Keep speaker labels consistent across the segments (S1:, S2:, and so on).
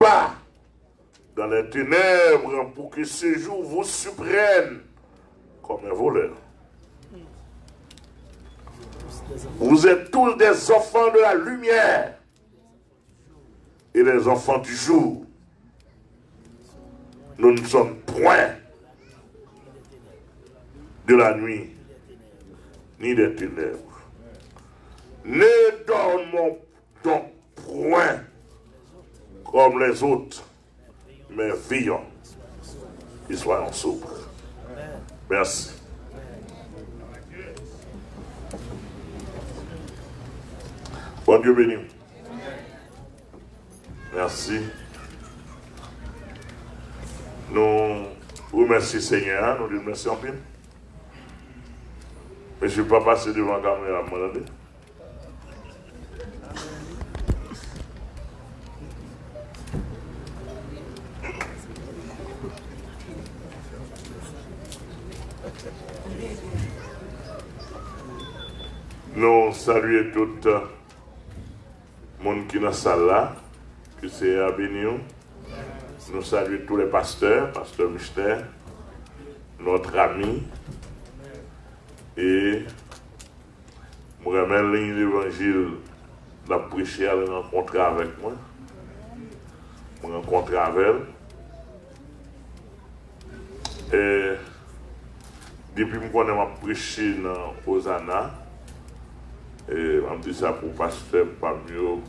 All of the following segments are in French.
S1: pas dans les ténèbres pour que ce jour vous surprenne comme un voleur. Vous êtes tous des enfants de la lumière et des enfants du jour. Nous ne sommes point de la nuit ni des ténèbres. Ne dormons donc point comme les autres, mais veillons et soyons sobres. Merci. Bon Dieu béni. Merci. Nous remercions Seigneur, nous lui remercions en pile. Mais je ne vais pas passer devant la caméra, m'entendez? Nous saluons tout le monde qui est dans la salle là, que c'est à Bénion. Nous saluons tous les pasteurs, pasteur Michel, notre ami. Et je remets l'évangile, la prêcher, à la rencontrer avec moi. Je rencontre avec elle. Et depuis que je connais ma prêcher dans Hosanna, et je dis ça pour le pasteur Pamio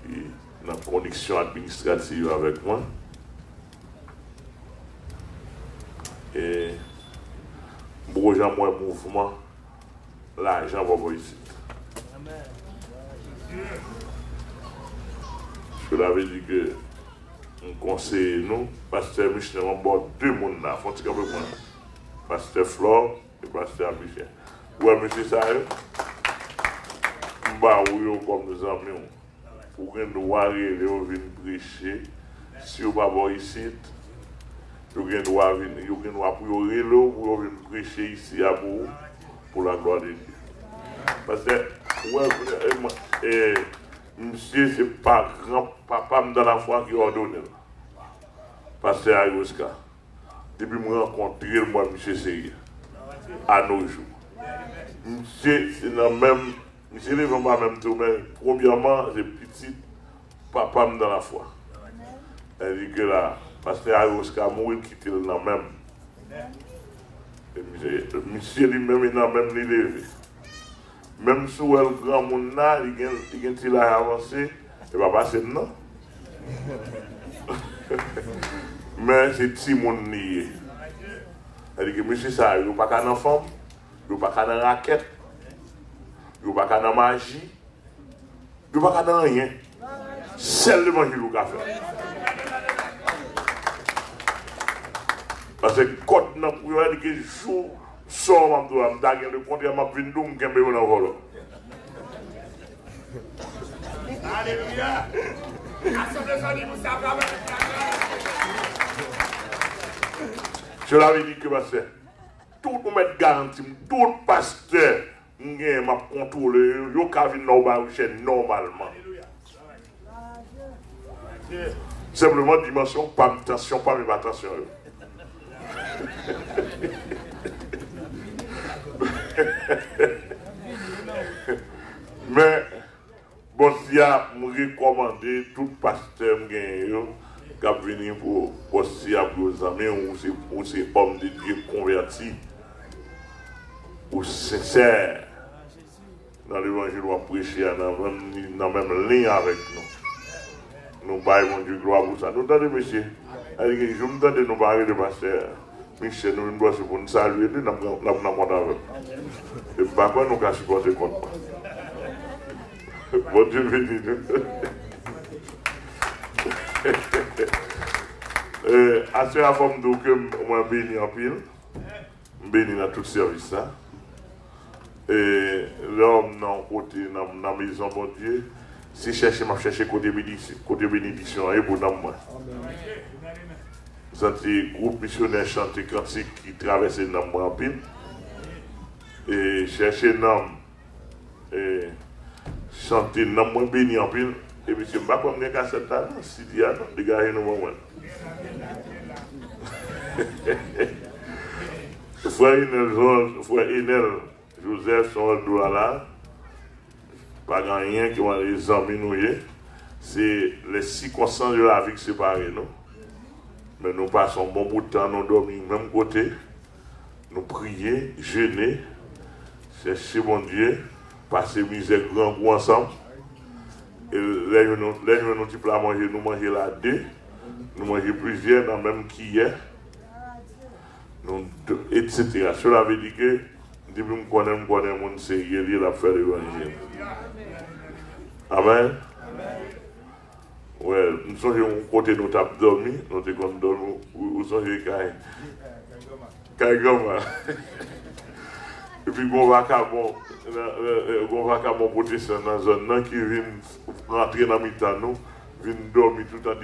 S1: qui est en connexion administrative avec moi. Et pour rejoindre mon mouvement, l'argent va voir ici. Je l'avais dit que on conseille nous, pasteur Michel, on bord deux mondes là, faut dire avec moi. Pasteur Flore et pasteur Michel. Ouais, monsieur Sahel. Bah oui, comme nous amis, pour que nous arrivions à venir prêcher, si vous ne pas ici, vous avez droit pour venir prêcher ici à vous pour la gloire de Dieu. Parce que, ouais, monsieur, ce n'est pas grand-papa dans la foi qui ordonne. Pasteur Ayoska, depuis que je rencontre moi, monsieur Sérieux, à nos jours. Monsieur, c'est dans le même. Je ne vais pas même tout, mais premièrement, j'ai petit papa dans la foi. Elle dit que là, pasteur Ayoska mourir quitter le nom même. Monsieur lui-même est dans même l'élevé. Même si le grand monde là, il a avancé, il va passer non. Mais c'est petit monde lié. Elle dit que monsieur ça, il n'y a pas qu'un enfant, il n'y a pas qu'un raquette. Il n'y a pas de magie, il n'y a pas de rien. Seulement il y a faire. Parce que quand on a dit que jour, sort, on a dit que le compte m'a vu nous, on a vu dans le Alléluia. Je l'avais dit que tout le monde garantit, tout le pasteur. Je m'a contrôlé, je vais venir normalement. Simplement, dimension, pas attention, pas même attention. Mais, bon, si y a recommandé tout pasteur qui a venu pour aussi à vos amis ou ces hommes de Dieu convertis ou sincères. Dans l'évangile, on va prêcher dans la même ligne avec nous. Nous baillons Dieu gloire pour ça. Nous entendez, monsieur? Je me donne de nous parler de pasteur. Michel, nous devons pour nous saluer, nous avons compte avec. Et par contre, nous avons supporté contre moi. Bon Dieu béni nous. À ce forme d'eau que moi béni en pile, béni dans tout service. Et l'homme dans la maison, mon Dieu, si chercher, m'a cherché côté bénédiction, et pour moi. Vous êtes des groupes missionnaires chantés cantiques qui traversent dans moi en pile. Et chercher nom et chanter dans moi béni en pile. Et puis, je ne sais pas comment il y a cassette là, si il y a, dégagez nous moment. Frère Enel Joseph, son doigt là, pas rien qui ont les amis nous, c'est les circonstances de la vie qui séparent nous. Mais nous passons bon bout de temps, nous dormons même côté, nous prions, jeûner, chercher mon Dieu, passer misère grand goût ensemble. Et là, nous petit plat à manger, nous mangeons là deux, nous mangeons plusieurs, dans même qu'hier, etc. Cela veut dire que, depuis que nous connaissons mon sérieux, il a fait l'évangile. Amen. Ouais, nous sommes au côté de nous avons dormi, nous avons dormi, nous sommes Kaigoma. Et puis, on va à mon protestant dans la zone qui vient rentrer dans le temps, nous, vient dormir tout le temps,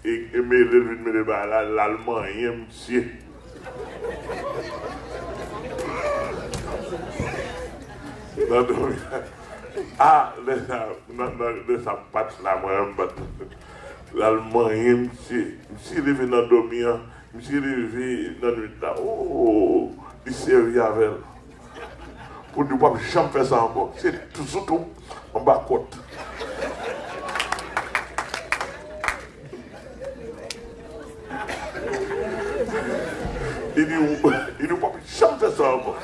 S1: et me l'allemand, rien, monsieur. Ah, ça patte là, moi, l'allemand, monsieur, levé dans le dormir, monsieur levé dans le nuit là, oh, il s'est réveillé avec elle. Pour ne pas jamais faire ça encore. C'est tout surtout en bas côte. Il ne peut jamais faire ça encore.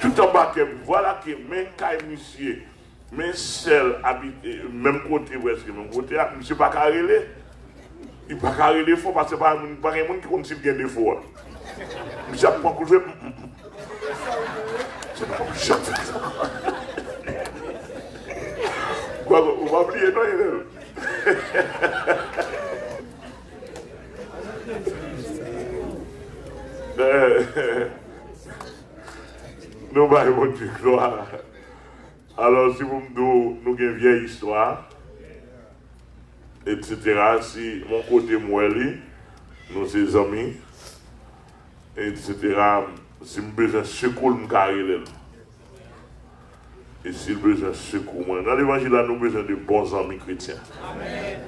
S1: Tout en bas, voilà que mes cailles, monsieur, mes seuls habitent, même côté, presque, même côté, monsieur pas carré. Il pas carré les faux parce que pas un monde qui compte s'il gagne des faux. Monsieur a pas couché. C'est pas jamais faire ça. Quoi, on va oublier, non, nous allons votre gloire. Alors, si vous me dites, nous avons une vieille histoire, etc., si mon côté moi, nous ses amis, etc., si je besoin de secours, je carré. Et si je besoin de secours, moi, dans l'évangile, nous avons besoin de bons amis chrétiens. Amen.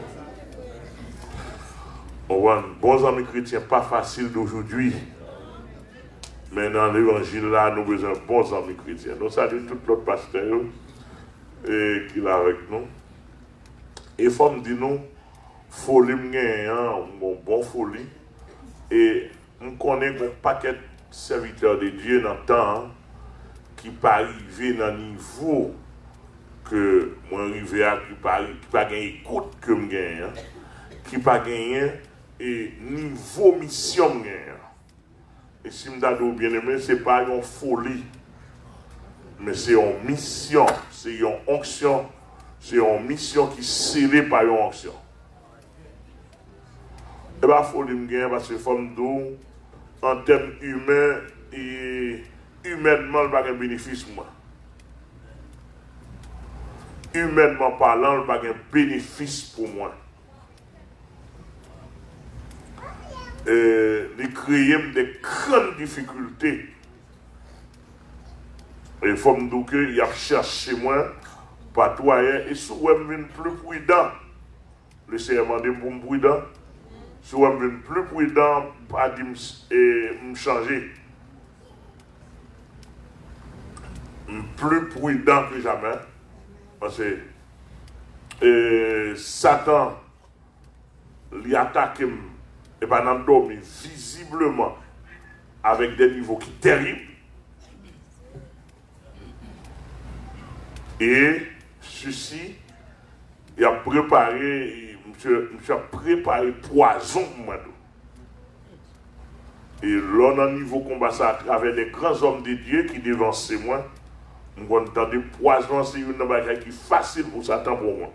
S1: Bons amis chrétiens, pas facile d'aujourd'hui. Mais dans l'évangile, là, nous avons besoin de bons amis chrétiens. Donc, ça dit tout l'autre pasteur qui est là avec nous. Et il faut me dire, nous, folie, bon folie. Et on connaît un paquet de serviteurs de Dieu dans le temps qui ne pas arriver dans le niveau que moi arrivé à, qui pas gagner écoute que je gagne, qui pas gagner et niveau mission gagne. Et si je me bien aimé, ce n'est pas une folie, mais c'est une mission, c'est une onction, c'est une mission qui est scellée par une onction. Et bien, il faut me gagner parce que femme d'eau, en termes humains, et humainement, il n'y a pas de bénéfice pour moi. Humainement parlant, il n'y a pas de bénéfice pour moi. De créer des grandes difficultés. Et il faut me dire qu'il a cherché moi, patoyer, et si vous êtes plus prudent, le serment de bon prudent, si vous êtes plus prudent, pas de me changer. Plus prudent que jamais, parce que Satan lui attaque et pas dans le mais visiblement avec des niveaux qui sont terribles. Et ceci, il a préparé, monsieur a préparé poison pour moi. Et là, dans le niveau combat ça à travers des grands hommes de Dieu qui devancent moi, on entend des poisons, c'est une bagaille qui est facile pour Satan pour moi.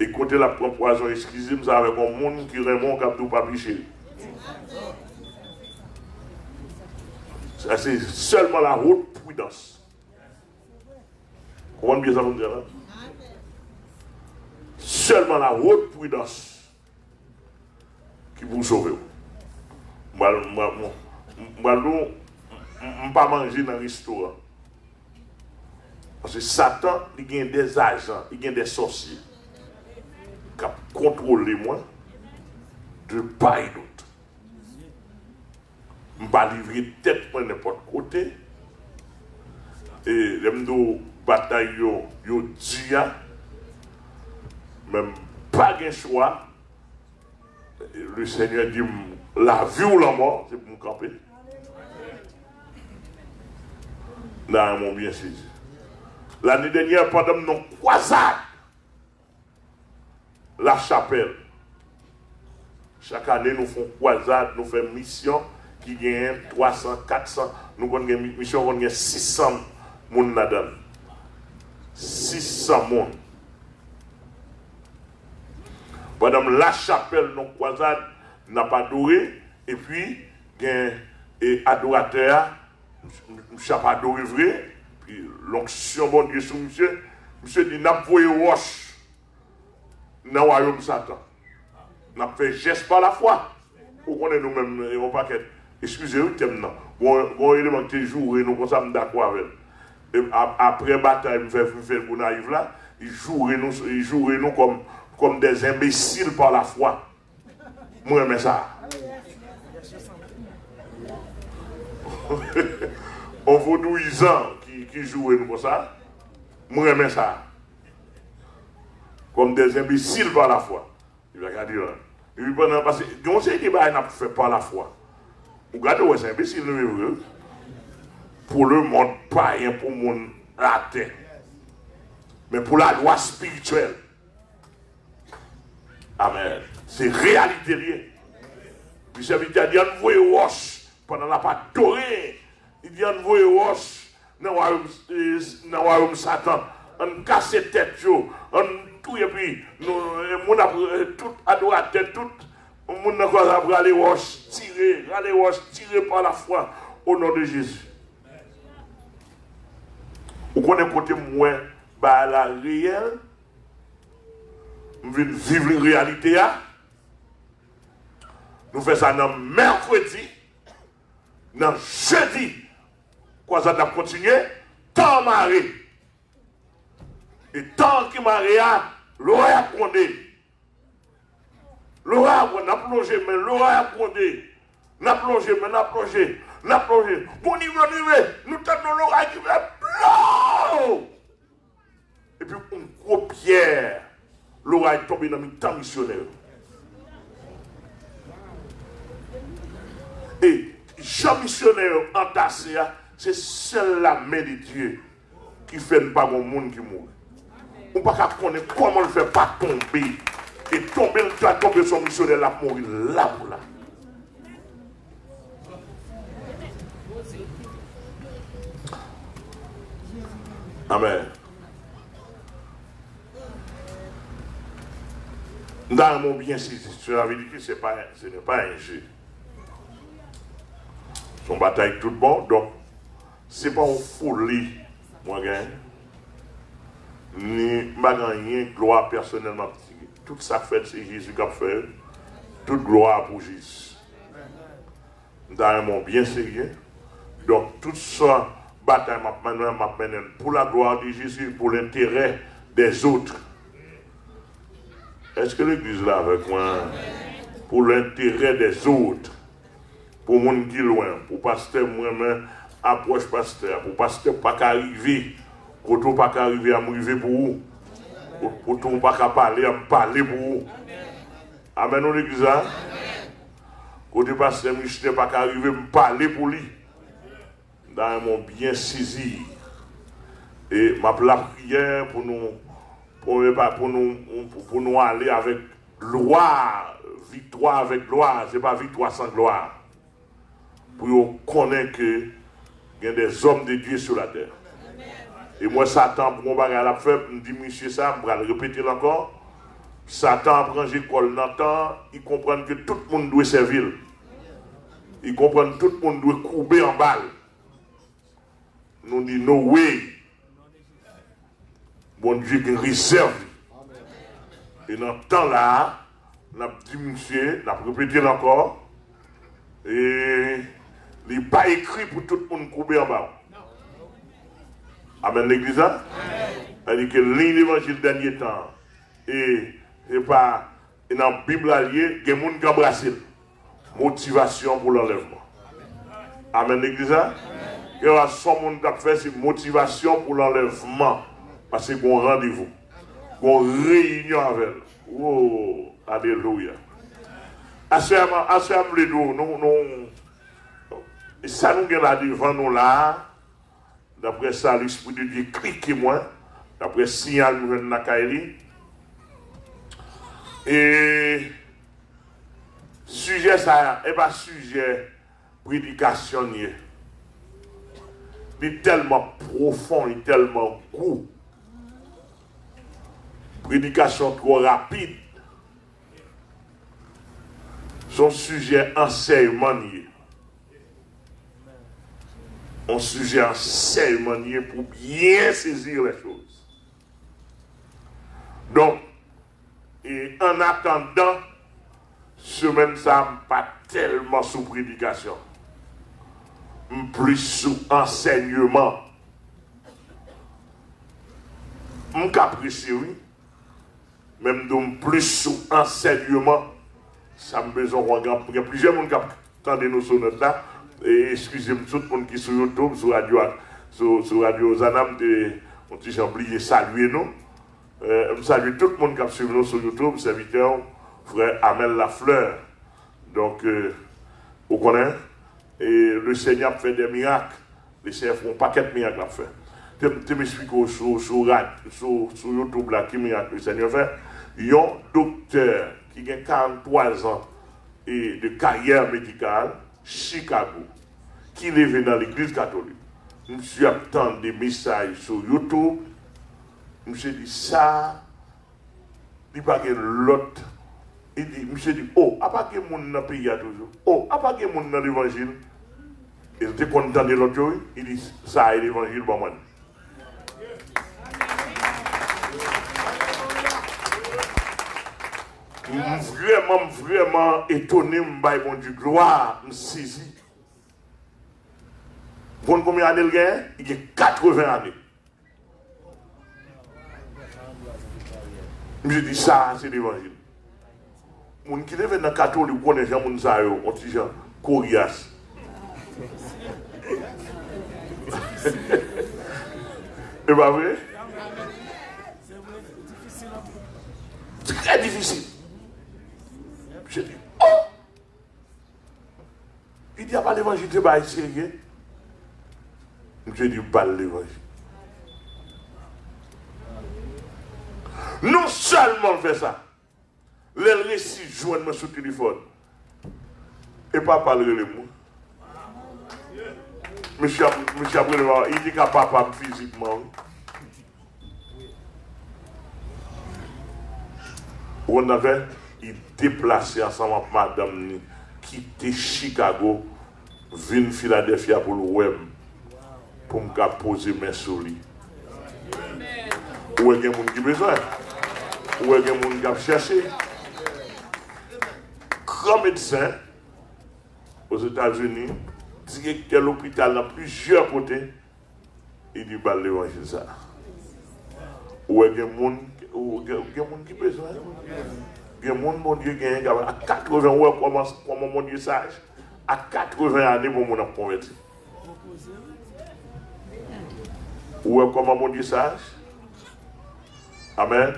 S1: Et côté la prendre poison, excusez-moi, avec un monde qui remonte cap tout pas picher. Ça c'est seulement la haute prudence. Vous comprenez bien ça, vous dire là? Seulement la haute prudence qui vous sauve. Je ne pas manger dans le restaurant. Parce que Satan, il y a des agents, il y a des sorciers qui contrôlent moi de part et d'autre. Je ne vais pas livrer tête pour n'importe côté. Et les batailles, yo dit, même pas de choix. Le Seigneur dit la vie ou la mort, c'est pour me camper. Là, mon bien saisi. L'année dernière, pendant nos croisades, la chapelle, chaque année, nous faisons croisade, nous faisons mission qui gagne 300, 400, nous avons une mission qui gagne 600 moun là-dedans. 600 moun. Pendant la chapelle, nos croisades n'a pas adoré, et puis, il y a un adorateur, monsieur n'a pas adoré vrai, puis l'onction bon Dieu sur monsieur dit, n'a pas voyé roche dans le royaume Satan. N'a fait geste par la foi. Pour qu'on ait nous-mêmes, on pas qu'être. Excusez-moi, thème non. Bon élément qui joue, nous comme ça, nous d'accord avec. Et après bataille, nous fait pour arriver là, ils joueraient nous comme des imbéciles par la foi. Moi, j'aime ça. On vaudouisant qui jouent nous comme ça. Moi, j'aime ça. Comme des imbéciles par la foi. Il va regarder là. Et puis pendant, parce que on sait qu'il n'a fait par la foi. Vous regardez, c'est imbécile, pour le monde païen, pour le monde athée. Mais pour la loi spirituelle. Amen. C'est réalité liée. Puis ça veut dire, il y a une voie roche pendant la pas dorée. Il y a une voie roche dans le royaume Satan. On casse tête, on tout et puis, tout adorateur, tout le monde va aller roche, tirer par la foi au nom de Jésus. Vous connaissez côté moins, la réelle, nous venons vivre une réalité. Nous faisons ça dans mercredi, dans jeudi, quoi ça a continué, tant marée. Et tant qu'il m'a réa, l'eau a condé. L'eau a plongé, mais l'eau a condé. N'a plongé, mais n'a plongé. N'a plongé. Bon niveau, nous tenons l'eau qui va blou. Et puis, un gros pierre, l'eau est tombé dans le temps missionnaire. Et Jean missionnaire entassé, c'est seule la main de Dieu qui fait pas mon monde qui mourut. On ne peut pas connaître comment on ne fait pas tomber. Et tomber, tu as tombé son missionnaire là pour mourir là pour là. Amen. Dans mon bien saisi, cela veut dire que ce n'est pas un jeu. Son bataille tout bon, donc ce n'est pas une folie, moi, gagne. Ni rien gloire personnellement. Tout ça fait, c'est Jésus qui a fait. Toute gloire pour Jésus. Dans mon bien sérieux. Donc, tout ça, bataille m'appelle pour la gloire de Jésus, pour l'intérêt des autres. Est-ce que l'église là avec moi? Pour l'intérêt des autres. Pour mon qui loin. Pour pasteur moi-même, approche pasteur. Pour pasteur pas qu'arriver. Quand on ne peut pas arriver à m'arriver pour vous. Quand on ne peut pas parler à me parler pour vous. Amen, on l'église. Quand on ne peut pas arriver à me parler pour lui. Dans mon bien saisi. Et ma prière pour nous aller avec gloire. Victoire avec gloire. Ce n'est pas victoire sans gloire. Pour connaître qu'il y a des hommes de Dieu sur la terre. Et moi, Satan, pour mon bagage à faire, me dit, monsieur, ça, je vais le répéter encore. Satan apprend l'école dans le temps, il comprend que tout le monde doit servir. Il comprend que tout le monde doit couper en balle. Nous dit, no way. Bon Dieu qui réserve. Et dans le temps là, on a dit, monsieur, on a répété encore. Et il n'est pas écrit pour tout le monde couper en balle. Amen, l'église. Elle dit que l'évangile dernier temps, et pas dans la Bible alliée, il y a des gens qui embrassent. Motivation pour l'enlèvement. Amen, l'église. Il y a son monde qui a fait c'est motivation pour l'enlèvement. Parce qu'il y a un rendez-vous. Il y a une réunion avec elle. Oh, alléluia. Assemblée nous, ça nous est là devant nous là. D'après ça, l'Esprit de Dieu clique moi. D'après signal nous venons Nakaeli. Et sujet ça, et pas sujet prédication. Il est tellement profond, il est tellement court. Prédication trop rapide. Son sujet enseignement. Un sujet enseignement pour bien saisir les choses. Donc, et en attendant, semaine ça pas tellement sous prédication. Plus sous enseignement. Je capricieux, oui. Même donc plus sous enseignement. Ça me besoin il y a plusieurs monde qui attendent nous sur notre là. Et excusez-moi tout le monde qui est sur YouTube, sur Radio Zanam, on dit j'ai oublié saluer nous. Je salue tout le monde qui suit nous sur YouTube, serviteur, frère Amel Lafleur. Donc, vous connaissez, et le Seigneur fait des miracles. Le Seigneur fait un paquet de miracles à faire. Tu m'expliques sur YouTube là, qui miracle le Seigneur fait. Il y a un docteur qui a 43 ans et de carrière médicale, Chicago, qui est venu dans l'église catholique. Monsieur attend des messages sur YouTube. Monsieur dit ça, il n'y a pas l'autre. Il dit, monsieur dit, oh, à pas que mon dans le pays toujours. Oh, à pas que mon dans l'évangile. Il était content de l'autre, il dit, ça est l'évangile pour moi. Vraiment étonné, mon Dieu, gloire, me saisi. Vous voyez combien d'années il a? Il a 80 années. Je dis ça, c'est l'évangile. Les gens qui sont dans le catholique, connaissent les gens qui sont petit gens, coriaces. C'est pas vrai? C'est très difficile. Je dis, oh! Il n'y a pas l'évangile, c'est pas sérieux. Je dis, pas l'évangile. Non seulement fait ça, les récits joignent sur le téléphone. Et pas parler de moi. Monsieur Abrelement, il dit qu'il n'est pas capable physiquement. On avait, il déplacé ensemble avec madame, quitter Chicago, venir Philadelphie pour le web, pour me poser mes sur lui. Où est-ce qu'il y a des gens qui ont besoin? Où est-ce qu'il y a des gens qui ont cherché? Grand médecin aux États-Unis, directeur de l'hôpital dans plusieurs côtés, il dit bah l'évangile ça. Où est-ce qu'il y a des gens qui ont besoin? Il y a des gens, mon Dieu, qui ont à 80 ans, comment mon Dieu sage, à 80 années, mon Dieu a converti. Où est comment mon Dieu sage? Amen.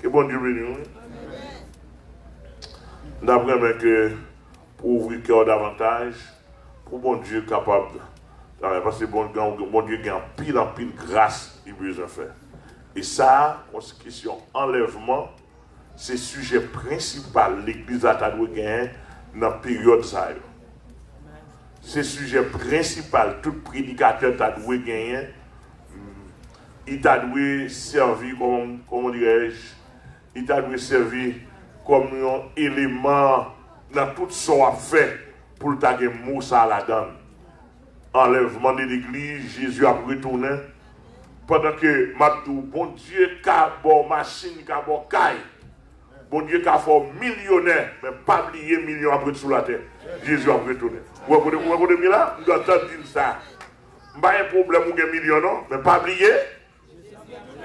S1: Que bon Dieu bénisse. D'après que pour ouvrir le cœur davantage, pour bon Dieu capable, parce que bon Dieu a en pile grâce, il besoin de faire. Et ça, question enlèvement, c'est le sujet principal l'église a gagné dans la période ça. C'est le sujet principal, tout prédicateur a gagné. Il t'a dû servir comment dirais-je, il t'a dû servir comme un élément dans tout ce qu'on a fait pour taguer Moussa à la donne. Enlèvement de l'église, Jésus a retourné. Pendant que Matou, bon Dieu, a bon machine, a bon caille. Bon Dieu, a fait millionnaire, mais pas oublier millions après sous la terre. Jésus a retourné. Vous comprenez là? Nous entendons dire ça. Pas un problème ou un million, non? Mais pas oublier.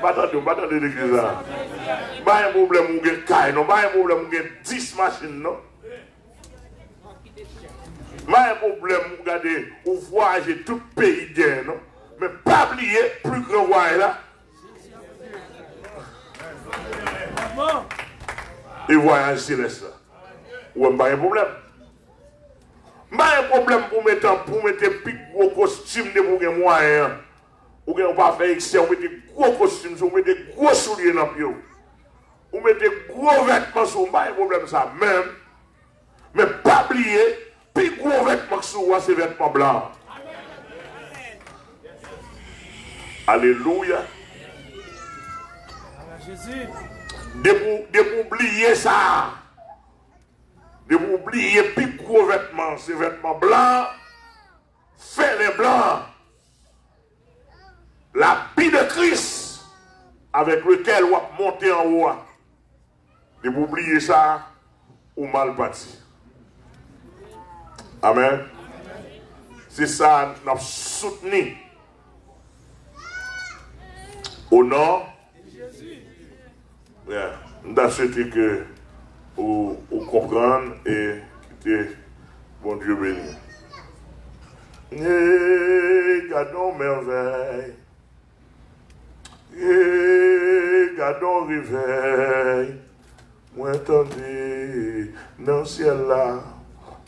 S1: Pas attendre l'église là. Pas un problème ou un caille, non? Pas un problème ou un 10 machines, non? Pas un problème ou garder ou voyager tout le pays bien, non? Mais pas oublier, plus grand roi là. Et voyage céleste là. Ou pas un problème. Pas un problème pour mettre plus gros costume de pour gagner moyen. Ou bien on pas faire excès, on met des gros costumes, on met des gros souliers dans le pied. On met des gros vêtements sur, pas un problème ça même. Mais pas oublier, plus gros vêtements sur vous, c'est vêtements blancs. Alléluia. De oublier ça. De oublier plus gros vêtements, c'est vêtements blancs. Fais les blancs. L'habit de Christ avec lequel on va monter en haut. De oublier ça, ou mal parti. Amen. C'est ça, nous avons soutenu. Au nom de Jésus. Nous avons souhaité que vous compreniez et que bon Dieu béni. Gardons merveille. Gardons réveil. Moi attendez dans le ciel là.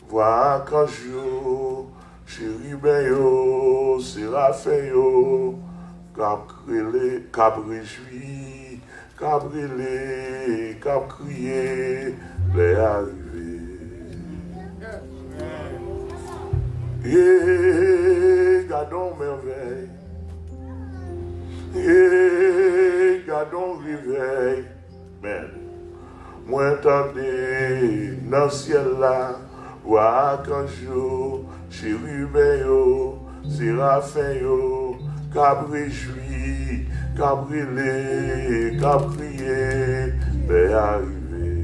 S1: Voir quand jour, chéri ben yo, séraphin yo, cap réjoui, cap brûlé, cap crié, les arrivés. Et gardons merveille, et gardons réveil, mais moi attendez dans le ciel là. Wa kanjo, chérubin yo, séraphin yo, k'ap réjoui, k'ap brûlé, k'ap crié, les arrivé.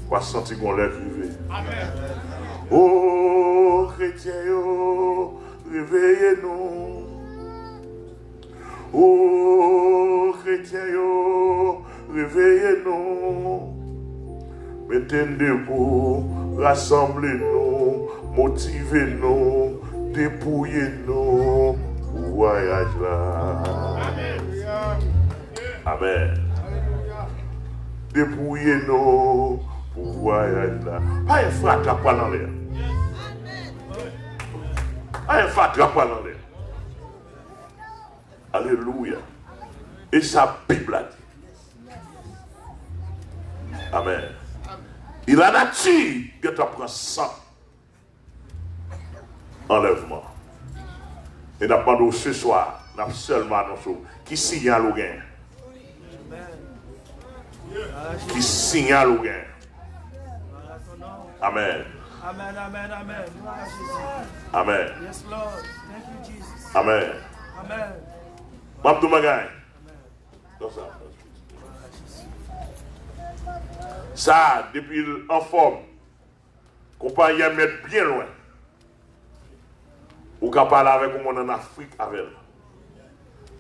S1: Quoi sentir qu'on l'a crié? Amen. Oh, chrétiens yo, réveillez-nous. Oh, chrétiens yo, réveillez-nous. Mettez-nous debout, rassemblez-nous, motivez-nous, dépouillez-nous pour le voyage là. Amen. Dépouillez-nous pour le voyage là. Pas un frère qui a pas dans l'air. Pas un frère qui a pas dans l'air. Alléluia. Et sa Bible a dit. Amen. Il a nature que tu apprends ça. Enlèvement. Et nous avons ce soir, nous avons seulement annoncé qui signale au gain. Qui signale au gain. Amen.
S2: Amen, amen, amen.
S1: Amen.
S2: Yes, Lord. Thank you, Jesus.
S1: Amen.
S2: Amen.
S1: Mabdou Magaï. Comme ça. Ça, depuis en forme, compagnie à mettre bien loin. Ou qu'à parler avec le monde en Afrique avec elle.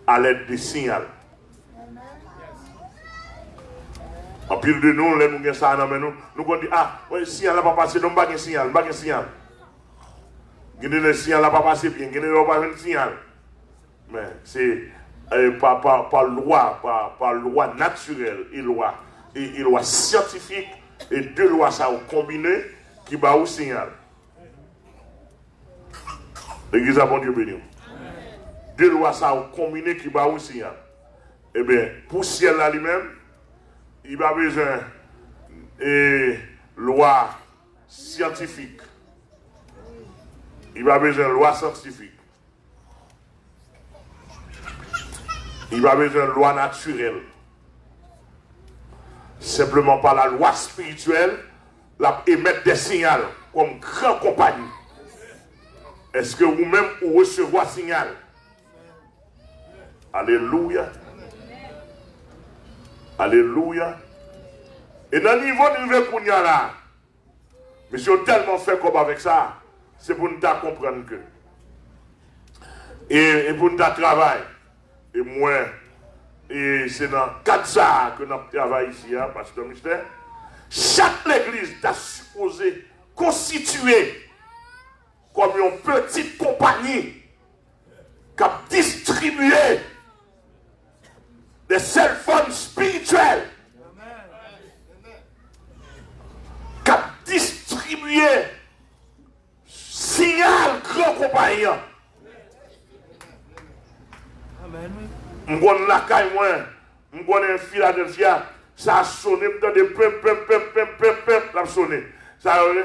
S1: À l'aide des signaux. En pile de nous, nous avons ça dans nous. Nous avons dit, ah, le signal n'a pas passé, donc pas de signal, pas de signal. Le signal n'a pas passé bien, il n'y a pas de signal. Mais c'est par loi naturelle et loi scientifique et deux lois ça ont combiné qui va au signal. L'église a bon Dieu béni. Deux lois ça ont combiné qui va au signal. Eh bien, pour ciel là lui-même, il va besoin de loi scientifique. Il va besoin de loi scientifique. Il va besoin de loi naturelle. Simplement par la loi spirituelle, la émettre des signaux comme grand compagnie. Est-ce que vous-même vous recevez un signal? Alléluia. Alléluia. Et dans le niveau de niveau qu'on y a là, mais si on tellement fait comme avec ça, c'est pour nous comprendre que et pour nous travailler. Et moi, et c'est dans 4 ça que nous travaillons ici, hein, Pasteur Mystère. Chaque église est supposé constituer comme une petite compagnie qui a distribué des cell phones spirituels, qui a distribué signal grand compagnie. Je connais la caille, je connais Philadelphia, ça a sonné, ça a sonné. Ça a sonné,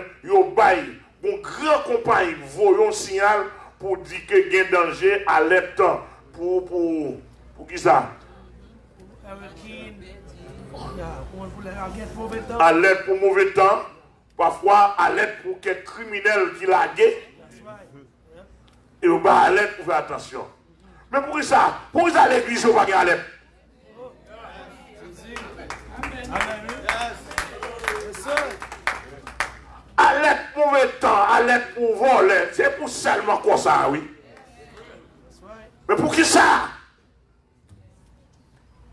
S1: une grande compagnie, voyons un signal pour dire qu'il y a un danger à l'aide pour qui ça? À l'aide pour mauvais temps, parfois à l'aide pour quelques criminels qui l'a gué. Et on va à l'aide pour faire attention. Mais pour ça l'église va gagner à l'aide. À l'aide pour mauvais temps, à l'aide pour voler, c'est pour seulement quoi ça, oui. Mais pour qui ça?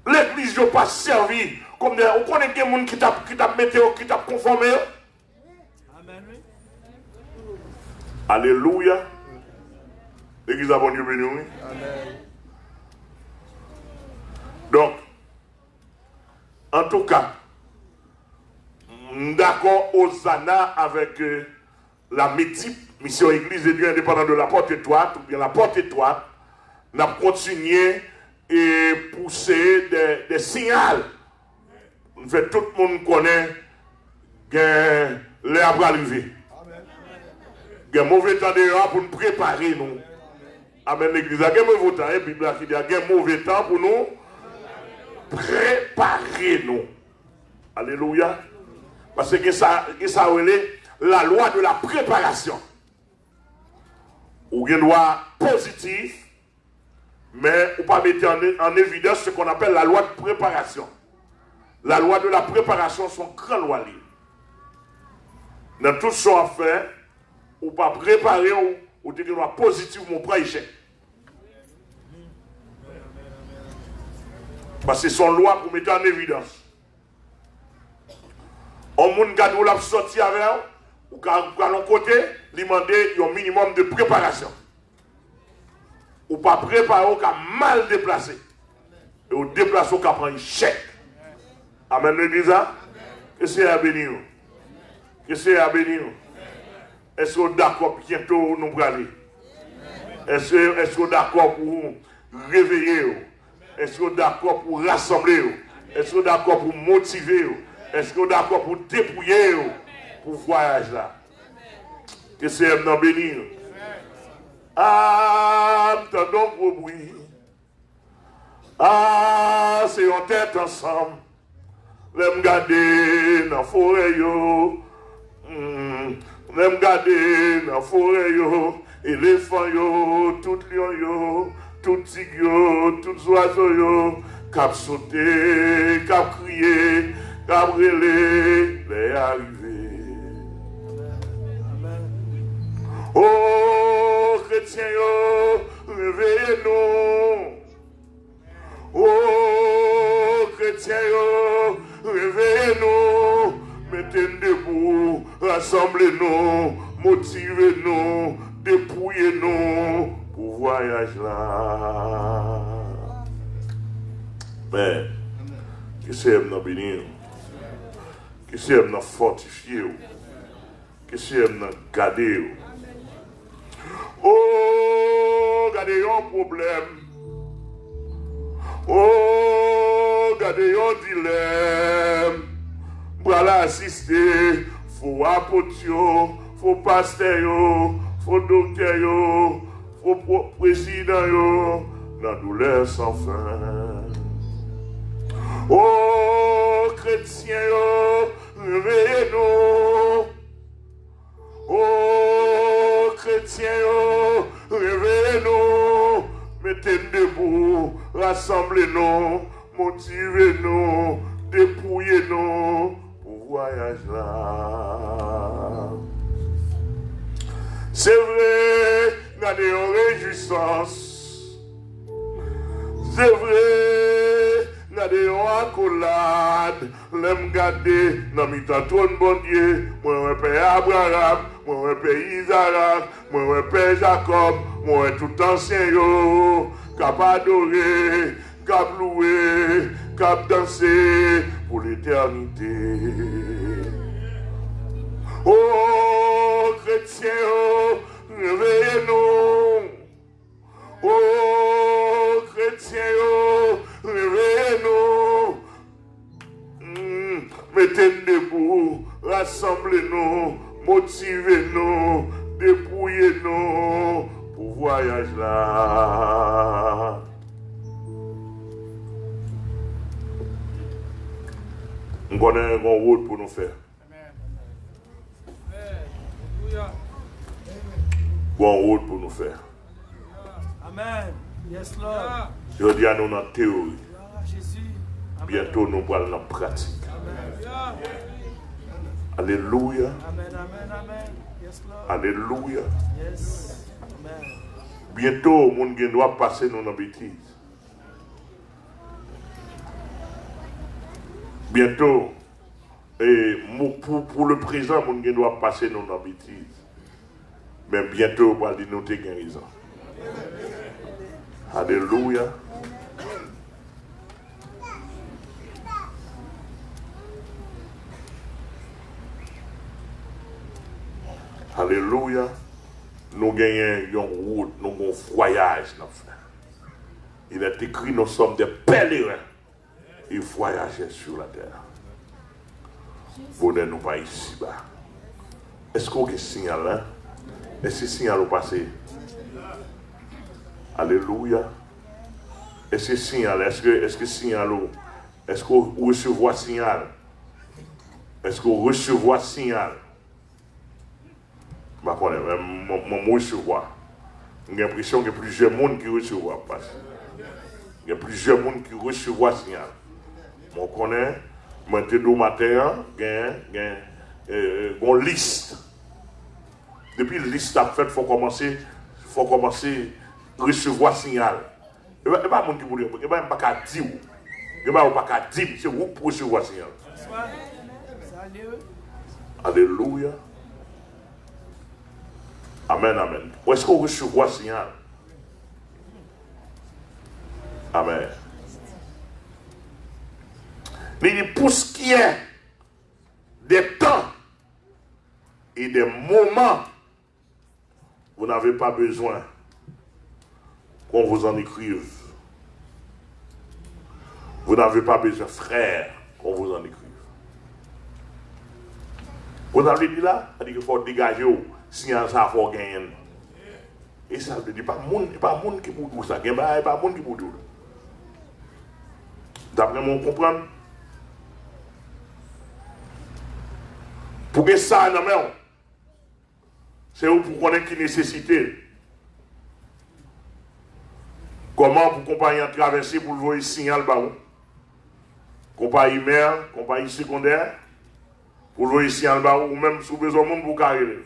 S1: L'église n'a pas servi comme des... On connaît des gens qui t'a météo, qui t'a conformé. Amen. Alléluia. L'église a bon Dieu béni, oui. Amen. Donc, en tout cas, d'accord Hosanna avec la mission Église de Dieu indépendante de la porte étroite, ou bien la porte étroite, n'a continué et pousser des signaux. En fait, tout le monde connaît que l'air va arriver. Il y a un mauvais temps dehors pour nous préparer. Nous. Amen. L'église a un mauvais temps. La Bible a dit qu'il y a un mauvais temps pour nous préparer. Nous. Alléluia. Parce que ça relève la loi de la préparation. Ou une loi positive. Mais on ne peut pas mettre en évidence ce qu'on appelle la loi de préparation. La loi de la préparation sont grandes lois liées. Dans tout ce qu'on fait, on ne peut pas préparer ou dire une loi positive, mon prend échec. Parce que c'est son loi pour mettre en évidence. On monde garde ou l'a sorti avec ou qu'à l'autre côté, lui demander un minimum de préparation. Ou pas préparé, ou qu'à mal déplacé. Et ou déplacé, ou qu'à prendre un chèque. Amen, l'église. Que c'est à bénir. Que c'est à bénir. Est-ce que vous êtes d'accord bientôt nous aller? Est-ce que vous êtes d'accord pour réveiller? Est-ce que vous êtes d'accord pour rassembler? Est-ce que vous êtes d'accord pour motiver? Est-ce que vous êtes d'accord pour dépouiller pour voyage là? Que c'est à bénir. Ah, m'tendons pour bruit. Ah, c'est en tête ensemble. L'aime garder dans la forêt yo. L'aime garder dans la forêt yo. Éléphant yo, tout lion yo, tout tigre yo, tout oiseau yo. Cap sauter, cap crier, cap relais, les arriver. Oh, chrétiens yo, réveillez-nous. Oh, chrétiens yo, réveillez-nous. Mettez-nous debout, rassemblez-nous, motivez-nous, dépouillez-nous pour voyage là. Mais, que c'est nous bénir, que c'est nous fortifier, que c'est nous garder. Oh, gardez un problème. Oh, gardez un dilemme. Voilà assister. Faut apôtre, faut pasteur, faut docteur, faut président, dans douleur sans fin. Oh, chrétiens, réveillez-nous. Oh, chrétiens, réveillez-nous. Mettez-nous debout, rassemblez-nous, motivez-nous, dépouillez-nous pour voyage là. C'est vrai, nous avons une réjouissance. C'est vrai, gade yon accolade, l'aime gade, dans mi temps trône bon Dieu, moi un père Abraham, moi un père Isaac, moi un père Jacob, moi tout ancien yo, cap adorer, cap louer, cap danser pour l'éternité. Oh, chrétiens, réveillez-nous. Oh, chrétiens, réveillez-nous. Mettez-nous debout, rassemblez-nous, motivez-nous, dépouillez-nous pour voyage là. On connaît un grand route pour nous faire. Bon route pour nous faire.
S2: Amen. Yes, Lord.
S1: Je dis à nous dans la théorie.
S2: Jésus.
S1: Bientôt nous allons dans la pratique.
S2: Amen.
S1: Alléluia.
S2: Amen, amen, amen. Yes, Lord.
S1: Alléluia.
S2: Yes. Amen.
S1: Bientôt, le monde doit passer dans la bêtise. Bientôt, et pour le présent, le monde doit passer dans la bêtise. Mais bientôt, on va dire nous t'es guérison. Alléluia. Alléluia. Nous gagnons une route, nous avons un voyage. Il est écrit, nous sommes des pèlerins. Et voyager sur la terre. Bonheur nous pas ici bas. Est-ce qu'on a un signal là? Est-ce que le signal est passé? Alléluia. Est-ce que le signal, est-ce que signal, est-ce qu'on recevoir le signal? Est-ce qu'on recevoir le signal? Je ne sais pas, je recevoir. J'ai l'impression qu'il y a plusieurs monde qui reçoivent. Il y a plusieurs monde qui reçoivent le signal. Je connais, je suis matin, j'ai une liste. Depuis la liste à fait, il faut commencer à recevoir le signal. Il n'y a pas de monde qui vous dit, il n'y a pas qu'à dire. Il n'y a pas qu'à dire, c'est vous pour recevoir le signal. Alléluia. Amen, amen. Où est-ce qu'on recevoir le signal? Amen. Mais pour ce qui est des temps et des moments, vous n'avez pas besoin qu'on vous en écrive. Vous n'avez pas besoin, frère, qu'on vous en écrive. Vous avez dit là, il faut dégager, sinon ça faut gagner. Et ça veut dire, pas de monde qui vous dit ça, il n'y a pas de monde qui vous dit. D'après moi, on comprend. Pour que ça, non, c'est où pour connaître qui nécessité. Comment pour compagnie traverser pour voir le signal bas. Compagnie mère, compagnie secondaire, pour voir le signal bas ou même sous besoin de monde pour carrer.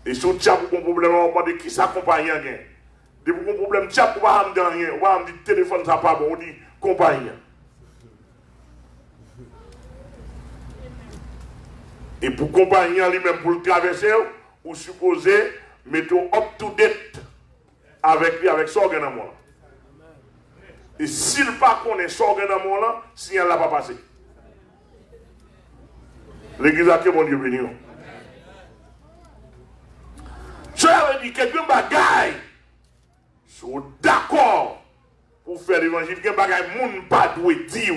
S1: Et si tu as un problème, on va dire qui ça compagnie a gagné. Dès que vous avez un problème, tu as pas de rien, on va dire téléphone ça pas bon, on dit compagnie. Et pour compagnie lui-même pour le traverser, vous supposez mettre up to date avec lui, avec son organe. Et s'il ne pas connaît son organe, le signal n'a pas passé. L'église a que mon Dieu béni. Je avais dit quelqu'un bagaille. Sont d'accord pour faire l'évangile. Quelqu'un bagaille, moun pas doit dire.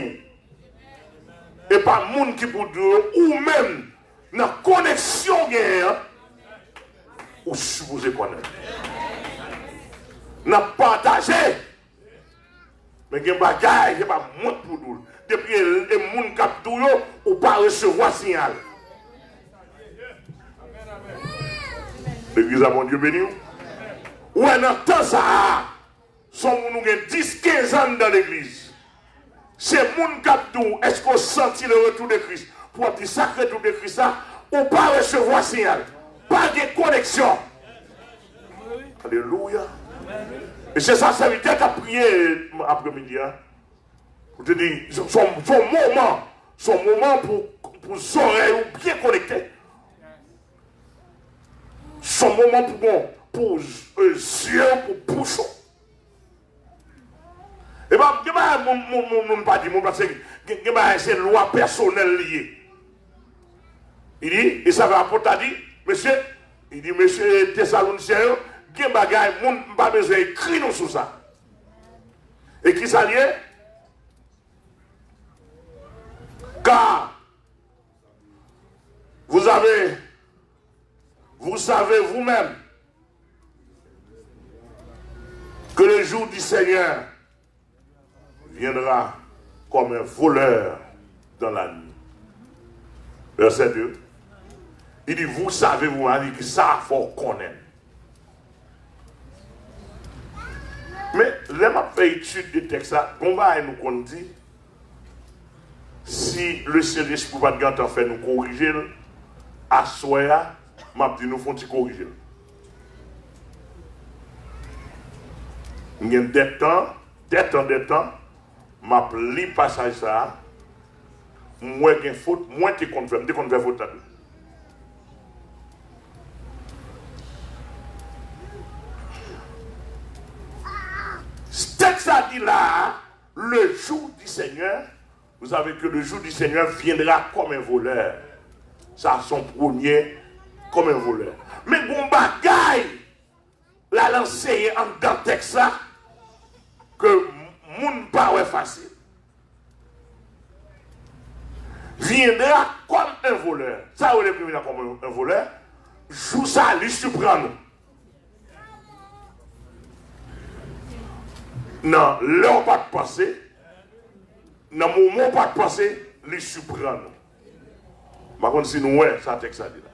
S1: Et pas moun qui peut dire, ou même dans la connexion guerre, ou supposé connaître. N'a partagé. Mais il y a des bagages, il n'y a pas de monde pour nous. Depuis les gens qui ont ou pas recevoir signal. L'église a mon Dieu béni. Ou en temps ça, sont nous 10-15 ans dans l'église. C'est les gens qui ont est-ce qu'on sentit le retour de Christ? Pour dire sacré retour de Christ, ou pas recevoir signal. Pas de connexion. Alléluia. Et c'est ça, ça veut dire qu'à prier après-midi. Hein? Pour te dire, son moment pour son oreilles bien connecté. Son moment pour yeux, pour bouche. Et bien, je ne pas dire, parce que c'est une loi personnelle liée. Il dit, et ça va apporter, dit, monsieur, il dit, monsieur Thessaloniciens, il y a des bagages, il n'y a pas besoin d'écrire sur ça. Et qui ça lié? Car vous savez vous-même que le jour du Seigneur viendra comme un voleur dans la nuit. Verset 2. Il dit, vous savez vous-même que ça, il faut connaître. Mais, là, je fais étude de texte, on va nous dire, si le Saint-Esprit ne peut pas faire nous corriger, à soi, m'a dit nous font corriger. Il y a des temps, m'a li passage ça, moi j'ai faute, moi tu confirmes, tu confirmes faute. Ce texte a dit là, le jour du Seigneur, vous savez que le jour du Seigneur viendra comme un voleur. Ça, son premier, comme un voleur. Mais bon bagaille, la lancé en dans le texte là, que moun pas ouais facile. Viendra comme un voleur. Ça, vous voulez venir comme un voleur? Joue ça, lui surprend nous. Non, l'heure pas de passer. Non, mon moment pas de passer, lui surprend nous. Par contre, si nous, ouais, ça texte ça dit là.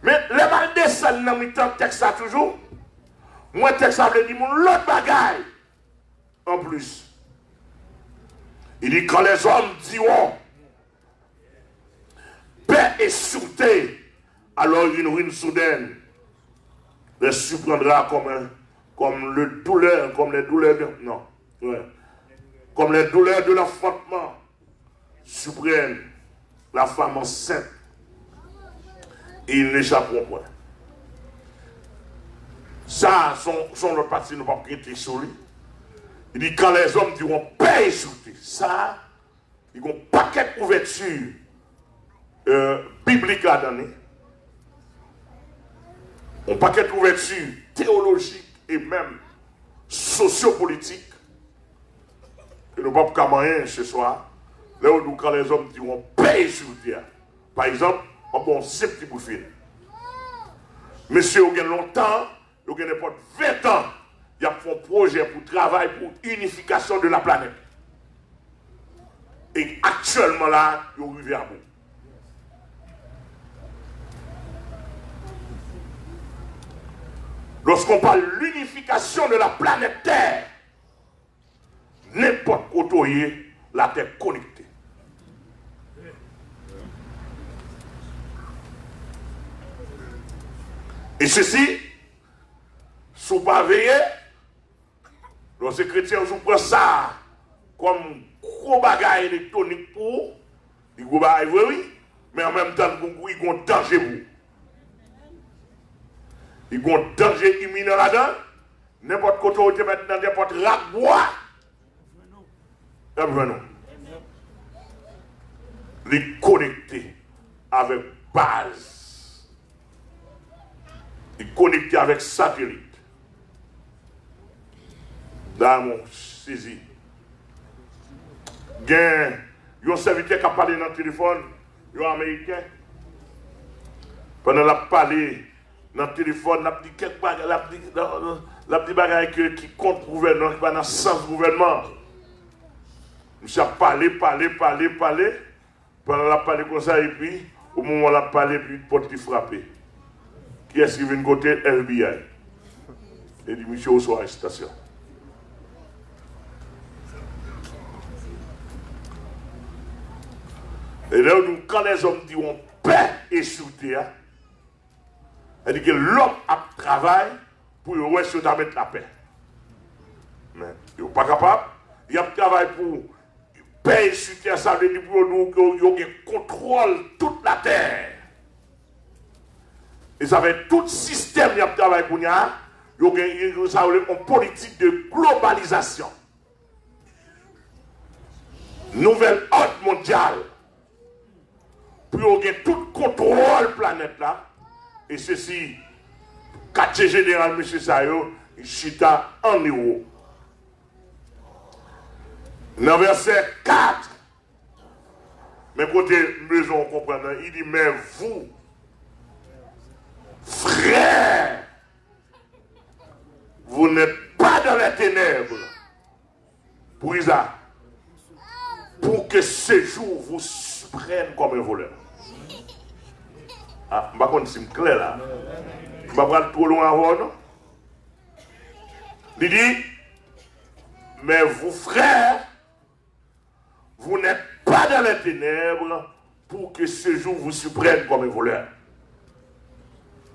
S1: Mais les mal descendent dans le temps texte ça toujours. Moi, texte ça veut dire mon l'autre bagaille. En plus. Il dit quand les hommes diront paix et sûreté, alors une ruine soudaine les surprendra comme les douleurs de l'enfantement surprennent la femme enceinte. Et ils n'échapperont point. Ça, son le parti ne va pas critiquer sur lui. Il dit quand les hommes diront paix et sûreté, ça, ils ont un paquet de couverture biblique à donner. Un paquet de couverture théologique et même sociopolitique. Et nous ne pouvons pas moyen ce soir. Là où quand les hommes diront paix et sûreté. Par exemple, on prend ce petit bout de fil. Monsieur, il y a longtemps, il y a n'importe 20 ans, il y a un projet pour travailler pour unification de la planète. Et actuellement là, il y a arrivé à bout. Lorsqu'on parle de l'unification de la planète Terre, n'importe côté, la Terre connectée. Et ceci, sous pas veillé, lorsque les chrétiens prennent ça comme gros bagage électronique pour, ils gros bagage oui, mais en même temps, ils ont un danger pour. Ils ont un danger imminent là-dedans. N'importe côté où tu mets dans n'importe rack bois. Les connecter avec base. Les connecter avec satellite. Dans mon saisi. Il y a un serviteur qui a parlé dans le téléphone. Il y a un Américain. Pendant la parlé dans le téléphone, la petite bagaille qui compte gouvernement, qui va dans le sens gouvernement. Monsieur a parlé. Pendant la parlé comme ça, et puis, au moment où la parlé, puis une porte qui frappé. Qui est-ce qui vient de côté FBI? Et dit, monsieur, au soir, arrestation. Et là, quand les hommes disent paix et sûreté, elle dit que l'homme a travaillé pour mettre la paix. Mais ils ne sont pas capables. Ils travaillent pour payer sur terre, ça veut dire pour nous qu'ils contrôlent toute la terre. Et ça fait tout système qui travaille pour nous, ils ont une politique de globalisation. Nouvelle ordre mondiale. Pour qu'ils aient tout contrôle de la planète là. Et ceci, quartier général, M. Sayo, il chita en euro. Dans verset 4, mais côté besoin comprendre, il dit, mais vous, frères, vous n'êtes pas dans les ténèbres. Pour Isa, pour que ce jour vous prenne comme un voleur. Ah, je ne sais pas si c'est clair là. Je ne vais pas trop loin avant, non? Il dit, mais vous, frères, vous n'êtes pas dans les ténèbres pour que ce jour vous surprenne comme un voleur.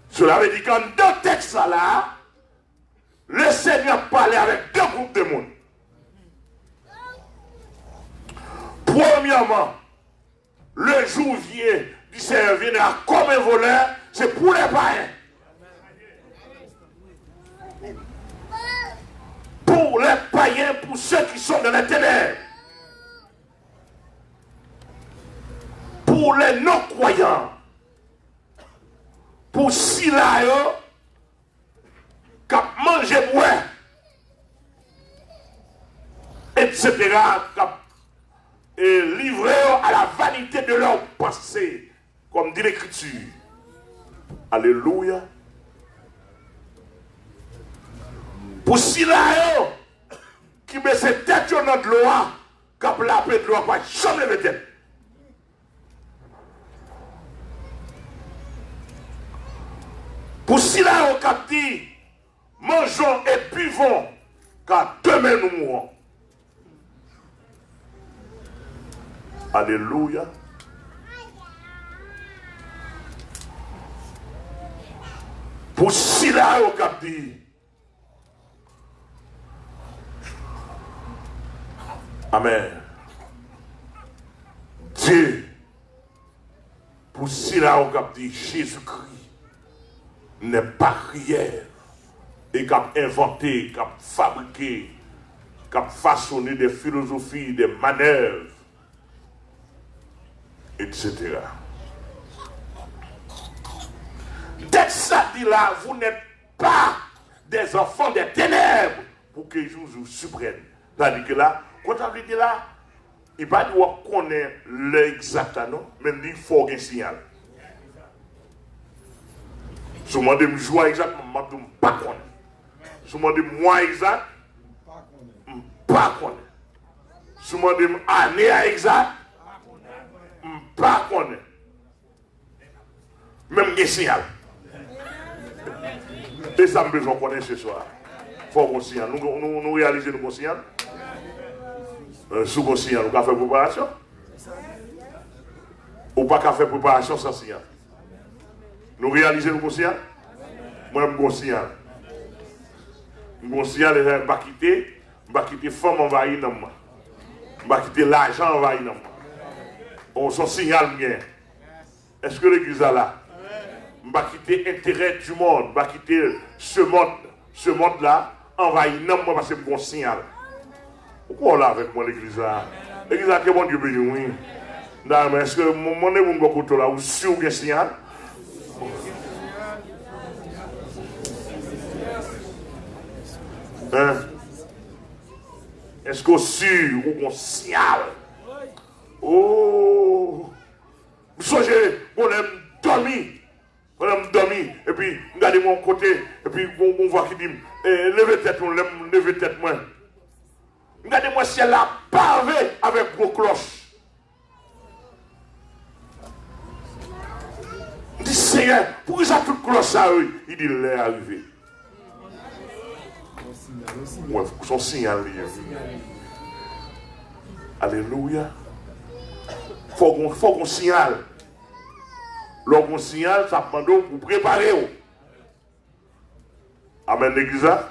S1: Cela veut dire qu'en deux textes là, le Seigneur parlait avec deux groupes de monde. Premièrement, le jour vient du Seigneur viendra comme un voleur, c'est pour les païens. Pour les païens, pour ceux qui sont dans les ténèbres. Pour les non-croyants. Pour ceux-là qui mangent boire, etc., et livrés à la vanité de leur pensée, comme dit l'Écriture. Alléluia. Pour ceux-là qui met ses têtes dans de l'eau, qui la paix de l'eau, pas jamais lever tête. Pour ceux-là qui dit, mangeons et buvons, car demain nous mourrons. Alléluia. Pour ceux-là qui dit, amen. Dieu, pour ceux-là qui dit, Jésus-Christ n'est pas rien et qui a inventé, qui a fabriqué, qui a façonné des philosophies, des manœuvres, etc. Dès que ça dit là, vous n'êtes pas des enfants des ténèbres pour que Jésus vous surprenne. C'est-à-dire que là, quand on dit là, il ne va pas dire qu'on est l'exact, non, mais il faut un signal. Si vous demandez joie exactement, je ne sais pas connaître. Si vous demandez mois exact, je ne sais pas connaître. Si vous demandez année exact, je ne sais pas connaître. Même des signal. Et ça me besoin de connaître ce soir. Il faut qu'on signal. Nous réalisons nos signal. Sous le signal, nous avons fait préparation. Ou pas qu'à faire préparation sans signal. Nous réalisons nos signal. Moi, je me signal. Je signal, je ne vais pas quitter la femme envahie dans moi. Je ne vais pas quitter l'argent envahi dans moi. On s'en signale bien. Est-ce que l'église est là? Je ne vais pas quitter l'intérêt du monde. Je ne vais pas quitter ce monde-là envahi dans moi parce que je me signal. Pourquoi on l'a avec moi l'église là? L'église là, que bon Dieu béni, oui. Est-ce que mon nez vous me là, ou sur un signal? Hein? Est-ce qu'on sûr ou qu'on signale? Oh! Vous songez, on aime dormir. On aime dormir. Et puis, regardez mon côté. Et puis, on voit qui dit, levez tête, on l'aime, levez tête, moi. Regardez-moi si elle a pavé avec vos cloches. Il dit, Seigneur, pourquoi ça toute cloche à eux? Il dit, il est arrivé. Ouais, son signal. Alléluia. Faut qu'on signale. Lorsqu'on signale, ça prend pour préparer. Amen, l'église. Ça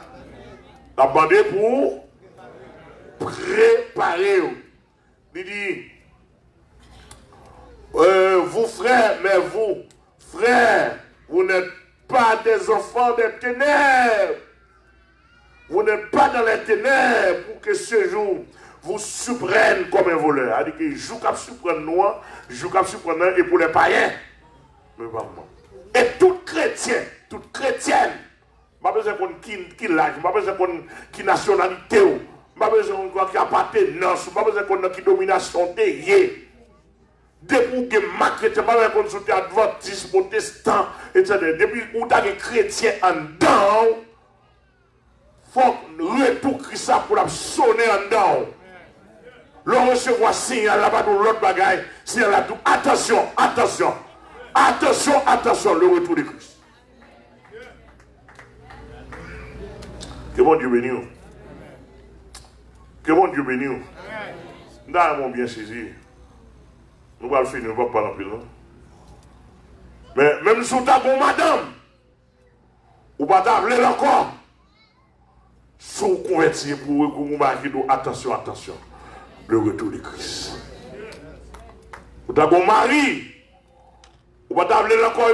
S1: demandé pour préparez-vous. Il dit, vous frères, mais vous, frères, vous n'êtes pas des enfants des ténèbres. Vous n'êtes pas dans les ténèbres pour que ce jour vous surprenne comme un voleur. C'est-à-dire que jour cap surprendre nous, jour cap surprendre et pour les païens. Mais pas moi. Et tout chrétien, toute chrétienne, pas besoin qu'on qui l'âge, pas besoin qu'on qui nationalité, pas besoin qu'on qui appartenance, pas besoin qu'on qui domination derrière. Depuis que ma chrétien, pas besoin qu'on soit adventiste, protestant, etc. Depuis où tu as des chrétiens en dedans, il faut retour Christ pour la sonner en dedans. L'on recevoir signal là-bas dans l'autre bagaille, signal là tout. Attention, attention, attention, attention, le retour de Christ. Que mon Dieu bénisse. Que mon Dieu bénisse. Nous avons bien saisi. Nous allons finir, nous ne allons pas plus. Mais même si vous avez madame, ou pas d'appeler encore, si vous convertissez pour vous marquer, attention, attention, le retour de Christ. Vous avez mari, ou pas d'appeler encore,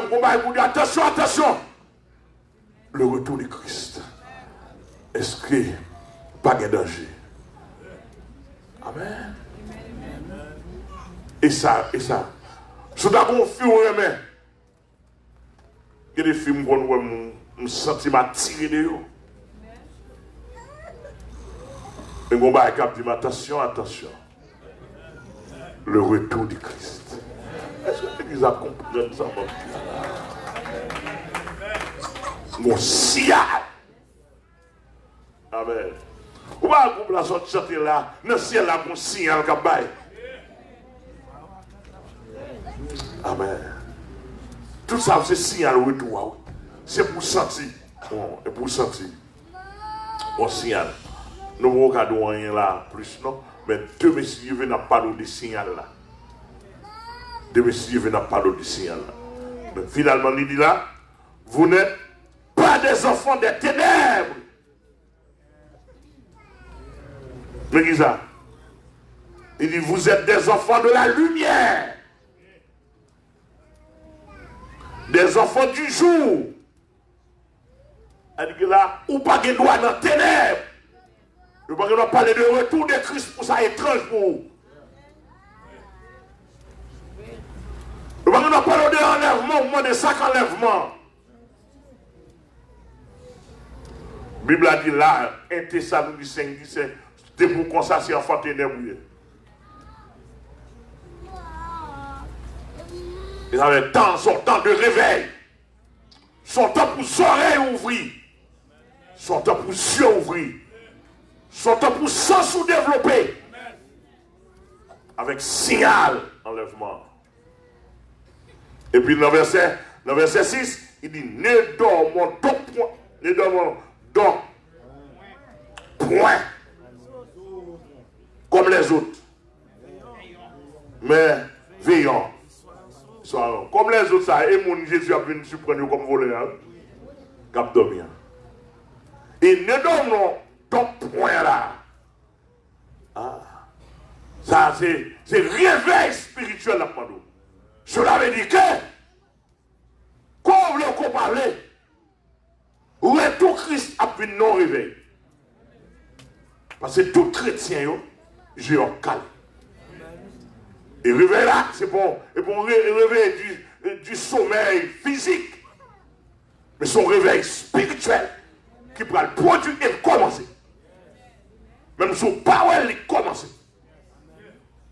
S1: vous dire attention, attention, le retour de Christ. Est-ce que pas de danger? Amen. Et ça. Si vous avez un film, il y a des films où je me sens tiré de eux. Et on va dire attention, attention. Le retour du Christ. Est-ce que l'Église a compris ça? Mon signal. Amen. Ou pas la sortie là, dans le ciel là, mon signal qui baille. Amen. Tout ça, c'est signal au retour. C'est pour sentir. Et pour sentir. Mon signal. Nous ne regardons rien là plus, non? Mais deux messieurs viennent parler de signal là. Deux messieurs viennent parler de signal là. Mais finalement, il dit là, vous n'êtes pas des enfants des ténèbres. Mais qui ça? Il dit, vous êtes des enfants de la lumière. Des enfants du jour. Il dit là, ou pas de droit dans les ténèbres. Nous ne parler de retour de Christ pour ça étrange pour vous. Nous ne parler de enlèvement, moins de 5 enlèvements. La Bible a dit là, 1 Thessaloniciens 5, dit c'est pour qu'on s'assied enfant ténèbres. Ils avaient son temps de réveil, son temps pour soirée ouvrir, son temps pour yeux ouvrir. Son temps pour sens sous-développer. Avec signal enlèvement. Et puis dans le verset 6, il dit, ne dormons donc point. Ne dormons donc point. Comme les autres. Mais veillons. Comme les autres, ça, et mon Jésus a venu surprendre comme voleur. Cap dormir. Et ne dormons donc point là. Ah. Ça, c'est réveil spirituel là. Cela veut dire que, comme le qu'on parlait, retour Christ a vu non réveil. Parce que tout chrétien, j'ai un calme. Et réveil là, c'est bon. Et bon réveil du sommeil physique. Mais son réveil spirituel qui pourra le produire et commencer. Même son parole est commencé.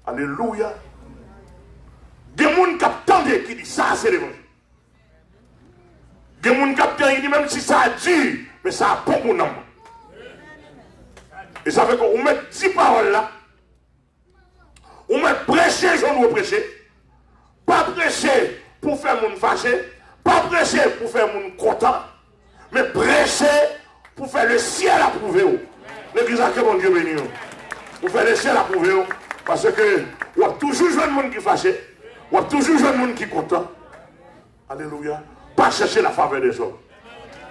S1: Alléluia. Des gens qui attendent qui disent ça, c'est l'évangile. Des gens qui attendent qui disent même si ça a dit, mais ça a pas mon nom. Et ça fait qu'on met 10 paroles là. On met prêcher, j'en dois prêcher. Pas prêcher pour faire mon fâché. Pas prêcher pour faire mon content. Mais prêcher pour faire le ciel approuvé. L'église a que mon Dieu béni. Pour faire le ciel approuvé. Parce que on a toujours joué le monde qui est fâché. On a toujours joué le monde qui est content. Alléluia. Pas chercher la faveur des hommes.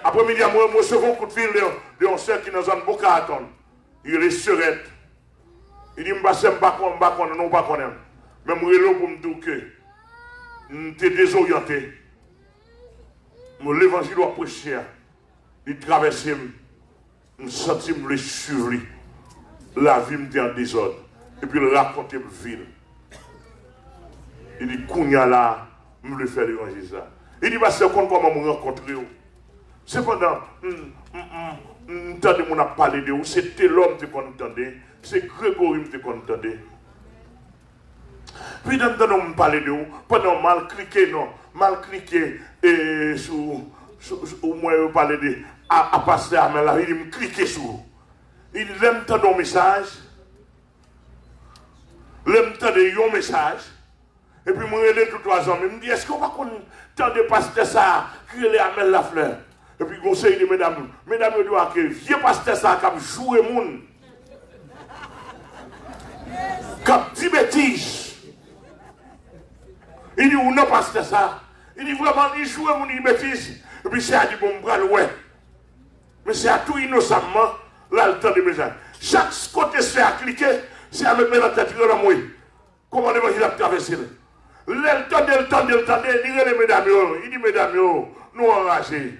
S1: Après-midi, moi, je recevons un coup de fil de un soeur qui nous a beaucoup à attendre. Il est serette. Il dit, je ne sais pas, non, pas connaître. Mais je suis pour me dire que je suis désorienté. L'évangile doit prêcher. Il traverse, je sens le suivre. La vie me dit en désordre. Et puis il raconte une ville. Il dit, Kounya là, je veux faire l'évangile. Il dit, c'est comment me rencontrer. Cependant, entendez, on a parlé de vous, c'était l'homme que vous entendez, c'est Grégory que vous entendez. Puis dans le on parle de vous, pendant mal cliqué sur au moins vous parlez de à pasteur mais là il me cliquer sur. Il aime tant un message. L'aime tant un message. Et puis moi relais tout 3 ans, me dit est-ce qu'on va entendre pasteur ça crier Amel la fleur. Et puis conseil de mesdames je dois que vieux pasteur ça qui jouer moun. Qui dit bêtises. Il dit, ou non, pasteur ça. Il dit, vraiment, il joue mon bêtise. Et puis, c'est à dire, bon, bras, ouais. Mais c'est à tout innocemment, là, le temps de message. Chaque côté, c'est à cliquer, c'est à mettre la tête dans la mouille. Comment l'évangile a traversé. Le temps, il dit, mesdames, nous enragés.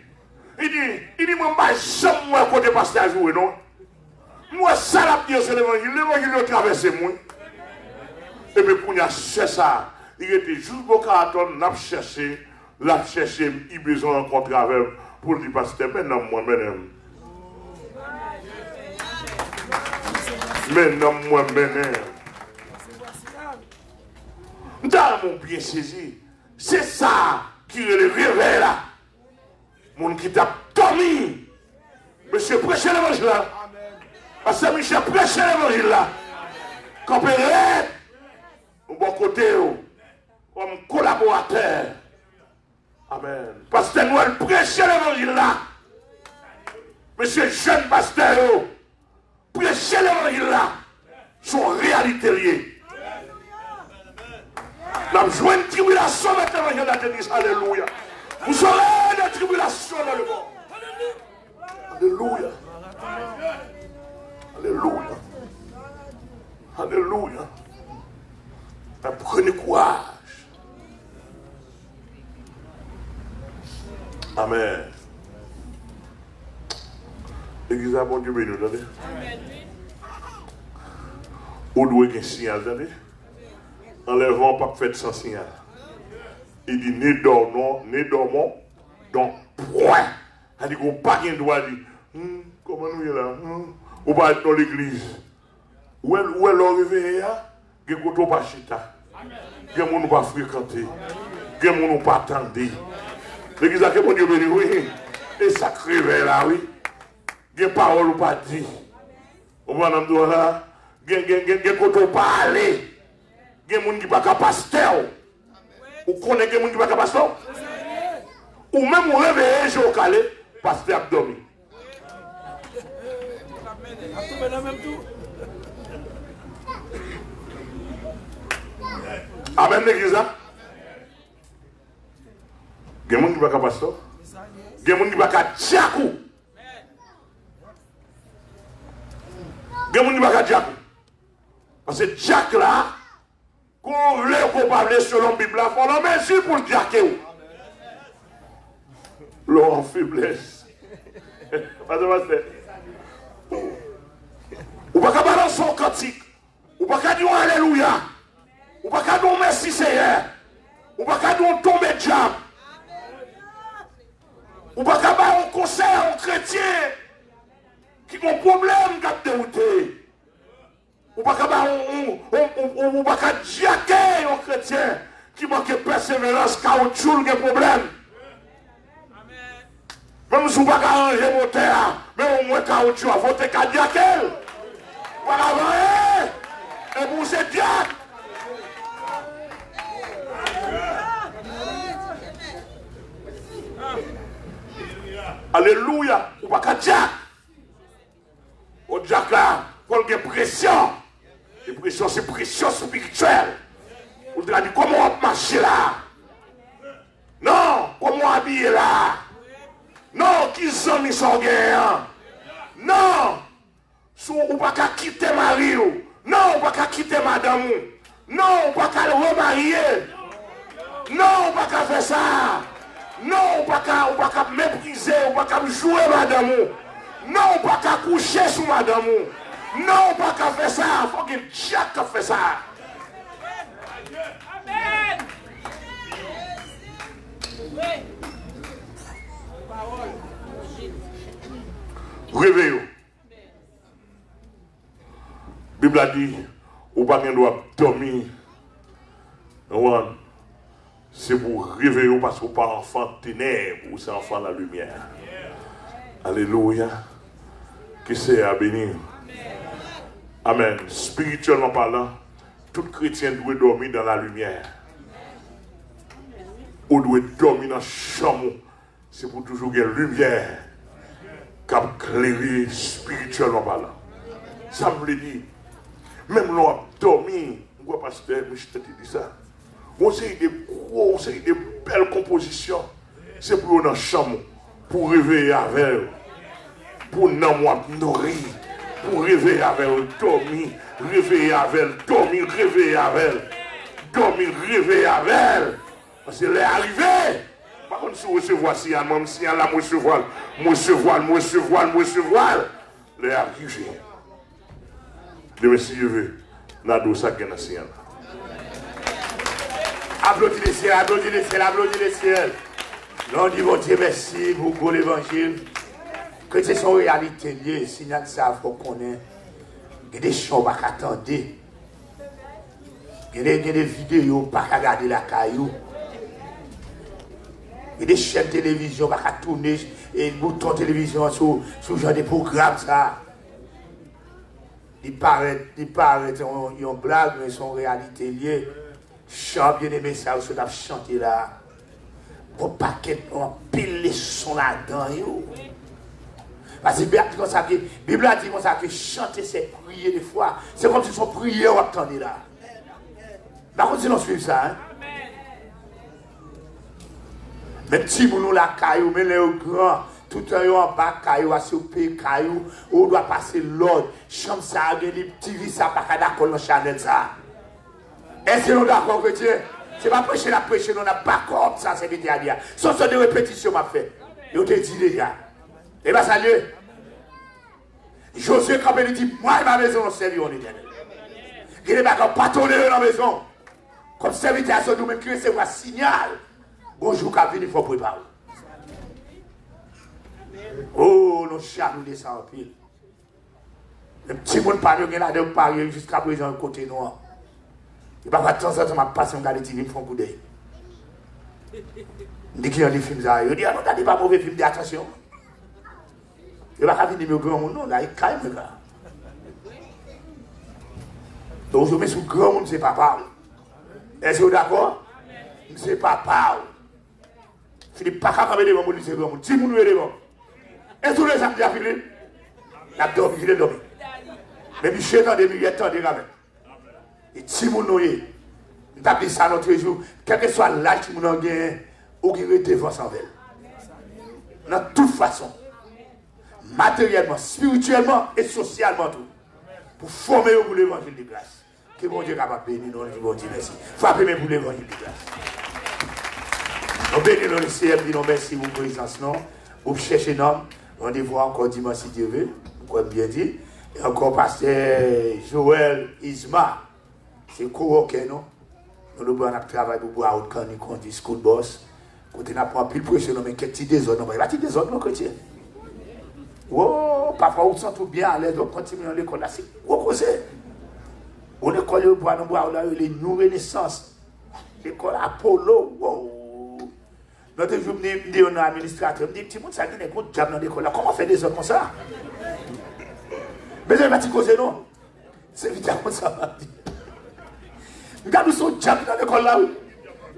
S1: Il dit, moi, je ne sais pas côté pasteur à jouer, non? Moi, ça, la dire, c'est l'évangile a traversé, moi. Et puis, pour nous, c'est ça. Il était juste au carton, l'a cherché, il a besoin de rencontrer avec pour dire pasteur, maintenant moi, dans mon bien saisi, c'est ça qui est le réveil là. Mon qui t'a dormi. Monsieur, prêchez l'évangile là. Parce que Michel, prêchez l'évangile là. Compérez au bon côté. Comme collaborateur. Amen. Pasteur Noël, prêchez l'évangile là. Monsieur jeune pasteur, prêchez l'évangile là. Son réalité liée. Nous avons joué une tribulation avec l'évangile là. Alléluia. Vous aurez des tribulations dans le monde. Alléluia. Alléluia. Alléluia. Prenez courage. Amen. L'église a bon Dieu béni, vous entendez? Où doit y un signal, vous entendez? Enlèvons pas fait sans signal. Il dit, ne dormons, donc point. Il dit, qu'on pas qu'un doigt dit, comment nous est là? On va être dans l'église. Où est l'arrivée là? Il y a des gens pas chita. Il y a des gens pas fréquenter. Il y a des gens pas attendre. L'église a que mon Dieu béni, oui. Et ça crève là, oui. Il y a des paroles pas dit. On va dans là. Il y a des gens pas aller. Il y a des gens qui ne sont pas pasteur. Ou connaît des gens qui ne sont pas pasteur. Ou même vous réveillez, je vais calé, pasteur a dormi. Amen, l'église. Il y a des gens qui ne sont pas pasteur. Il y a des gens qui ne sont pas diakou. Il y a des gens qui ne sont pas diakou. Parce que diac là, qu'on veut qu'on parle selon la Bible, il faut la mesure pour le diaquer. L'homme en faiblesse. Ou pas qu'à balancer son cantique. Ou pas qu'à dire Alléluia. Ou pas qu'à dire merci Seigneur. Ou pas qu'à dire tomber diable. Ou pas qu'à faire un concert, un chrétien qui a un problème de dérouter. Ou pas qu'à diaquer un chrétien qui manque de persévérance, caoutchouc, un problème. Même si vous ne pouvez pas arranger mon terre, mais au moins caoutchouc, vous voter qu'à diaquer. Voilà, et vous c'est diaque. Alléluia. Ou pas qu'à diaque. Au diaque là, il faut qu'il y ait pression. Et pression, c'est pression spirituelle. Vous devez dire comment on va marcher là. Non, comment habiller là. Non, qui sont mis sans guerre. Non, si vous ne pouvez pas quitter Marie, Non, pas qu'à quitter madame. Non, pas qu'à le remarier. Non, pas qu'à faire ça. Non, pas qu'à mépriser, pas qu'à jouer madame. Non, pas qu'à coucher sur madame. Non, pas qu'à faire ça. Faut qu'il Jack a fait ça.
S2: Amen.
S1: Réveillez-vous. La Bible a dit, ou pas qu'on doit dormir. C'est pour réveiller parce qu'on pas enfant de ténèbres ou c'est enfant de la lumière. Alléluia. Que c'est à bénir. Amen. Spirituellement parlant, tout chrétien doit dormir dans la lumière. Ou doit dormir dans la chambre. C'est pour toujours qu'il y ait lumière qui a éclairé spirituellement parlant. Ça me veut dire, même l'on a dormi, moi pasteur, je te dis ça. On sait des gros, on sait des belles compositions. C'est pour dans la chambre, pour réveiller avec elle, pour nous nourrir, pour réveiller avec elle, dormir, réveiller avec elle, dormir, réveiller avec elle, dormir, réveiller avec elle. Parce qu'elle est arrivée. Par contre, si vous recevez si même si elle a recevoir, elle est arrivée. De monsieur, la douce à qu'elle a.
S3: Applaudis le ciel, applaudis le ciel, applaudis le ciel. Nous disons, bon Dieu, merci pour l'évangile. Que c'est son réalité liée, signal ça, il faut qu'on ait. Il y a des choses pas attendre. Il y a des vidéos pas à regarder la caillou. Il y a des chaînes de télévision pas à tourner et bouton de télévision sur genre de programmes ça. Il paraît une blague, mais son réalité liée. Chant bien aimé ça, vous avez chanté là. Bon paquet, on pile les sons là-dedans. Parce que la Bible a dit comme ça que chanter c'est prier des fois. C'est comme si son prière attendait là. Par contre, si on suit ça, hein. Mais si nous la caillou, mais les grands, tout en bas caillou, assis au pied caillou, on doit passer l'ordre. Chambre ça, les petits vis ça, pas d'accord dans Chanel ça. Est-ce que nous d'accord, chrétien? C'est pas prêcher la prêcher, nous n'a pas comme ça, c'est bien dire. Ce sont des répétitions, m'a fait. Et on te dit, les gars. Et bien, salut. Josué, quand il dit, moi et ma maison, on servi, on est éternel. Il n'est pas pas tolérer dans la maison. Comme serviteur, à nous-mêmes qui recevons un signal. Bonjour, quand il faut préparer. Oh, nos chats nous descendent en pile. Le petit monde parle, il y a là, de parler jusqu'à présent, côté noir. Il va pas de temps en temps, je passe un gars de TV, il me fait un coup d'œil. Il dit qu'il y a des films, il dit, ah non, t'as pas mauvais film, dis attention. Il va pas venir me grand monde, non, là, il calme, le gars. Donc, je mets sous grand monde, c'est pas parle. Est-ce que vous êtes d'accord? C'est pas parle. Philippe, pas qu'à camer devant moi, c'est grand monde. Si vous nous êtes devant. Est-ce que les samedis à Philippe? Il a dormi, il a dormi. Mais Michel, dans des milliers de temps, des gamins. Et si vous nous êtes, nous avons dit ça notre jour, quel que soit l'âge que nous avons gagné, ou qui est devant sans elle. De toute façon, matériellement, spirituellement et socialement, tout. Pour former pour l'évangile de grâce. Que mon Dieu est capable de bénir, nous bon Dieu merci. Frappez-moi pour l'évangile de grâce. Nous bénissons le ciel, nous disons merci pour votre présence, non? Vous cherchez un homme, rendez-vous encore dimanche si Dieu veut, vous bien dit. Et encore pasteur Joël Isma, c'est co-worker, non? Nous avons travaillé pour boire au camp, nous conduit school boss. Quand on apprend plus pression, mais quel petit désordre, il y a petit désordre, non, chrétien? Oh, parfois on sent tout bien à l'aise, on continue dans l'école là, c'est gros causé. On école, on boit là, les New Renaissance, l'école Apollo, wow. Notre jour, je dis on a administrateur, je dis, petit monde, ça dit, un diable dans l'école là, comment on fait des autres comme ça? Mais je ne vais pas te causer, non? C'est vite comme ça. Regarde son diable dans l'école là, oui.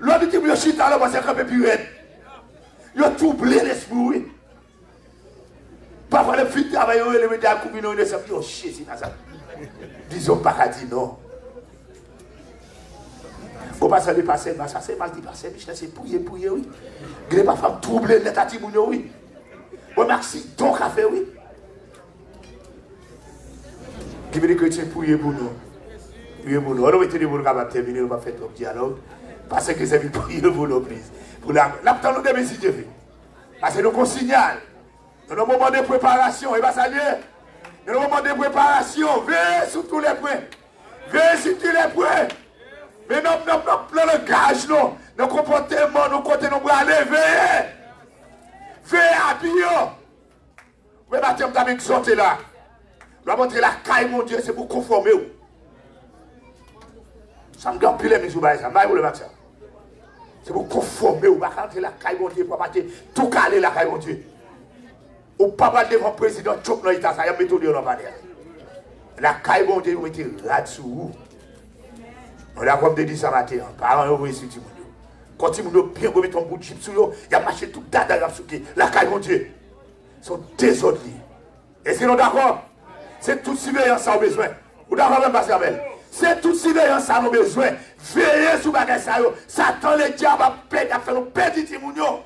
S3: L'autre dit, je suis là, c'est un peu plus raide. Il a troublé l'esprit, oui. Parfois, les filles travaillent, les médias combinent, ils disent, oh, shit, c'est ça. Disons pas qu'à dire non. Au passage de passer, ça c'est mal dit passer, mais c'est pouiller, oui. Il n'est pas femme troublée, net à Timounio, oui. Bon, merci, donc à faire, oui. Qui veut dire que tu es pouillé pour nous. priez pour nous. On va mettre les mots capables de terminer, on va faire un dialogue. Parce que c'est pour prier pour nous, please. Pour la nous de si Dieu veut. Parce que nous avons un signal. Dans le moment de préparation, et va saluer. Dans le moment de préparation, veillez sur tous les points. Veillez sur tous les points. Mais non, le langage, non. Nos comportements, nos côtés, nos bras, veillez. Veillez à Dieu. Mais maintenant, vous avez exhorté là. Je vais montrer la caille, mon Dieu, c'est pour conformer. Ça me donne plus les mesures, ça m'a le matin. C'est pour conformer, ou pas rentrer la caille, mon Dieu, pour pas tout caler la caille, mon Dieu. Ou pas mal devant le président, Tchok, non, il a ça, il a mis tout le monde. La caille, mon Dieu, vous mettez là-dessous. On a comme dit ça matin, parents, vous voyez ce petit monde. Quand il vous bien remettre un bout de chip sur eux, il a marché tout dada, il a souqué. La caille, mon Dieu, sont désordres. Est-ce que nous d'accord? C'est toute surveillance ça a besoin. Vous d'accord même, Pasteur Abel? C'est toute surveillance ça a besoin. Veillez sur bagage ça. Satan, le diable a fait nous perdre les timounions.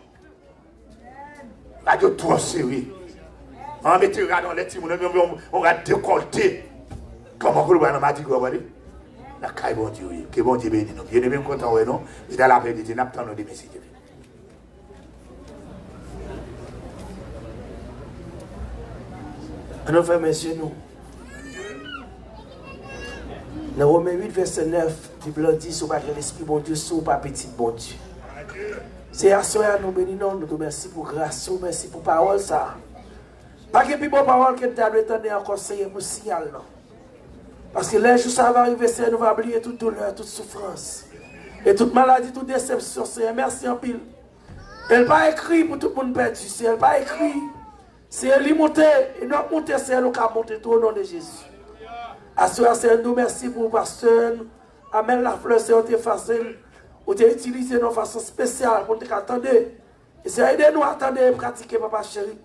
S3: Radio trop sérieux. On met dans les timounions, on va décolleter. Comment vous le m'a dit que vous voyez? La caille, bon Dieu, que bon Dieu bénisse nous. Bien aimé, content, oui, non? Et dans la paix de Dieu, nous attendons des messieurs.
S2: Nous faisons messieurs, nous. Dans Romains 8, verset 9, la Bible dit, si vous n'avez pas l'esprit, bon Dieu, si vous pas petit, bon Dieu. C'est à cela nous bénissons, nous te remercions pour grâce, merci pour parole, ça. Pas que plus bonne parole que tu as entendu encore, c'est un signal, non. Parce que les jours, ça va arriver, c'est nous va oublier toute douleur, toute souffrance. Et toute maladie, toute déception, c'est merci en pile. Elle n'a pas écrit pour tout le monde perdu, c'est elle pas écrit. C'est elle qui monte, et notre montée, c'est elle qui a monté tout au nom de Jésus. Assurez nous merci pour le pasteur. Amen la fleur, c'est facile. Vous avez utilisé nos façons spéciales pour nous attendre. Et c'est aider nous à attendre et pratiquer, papa chéri.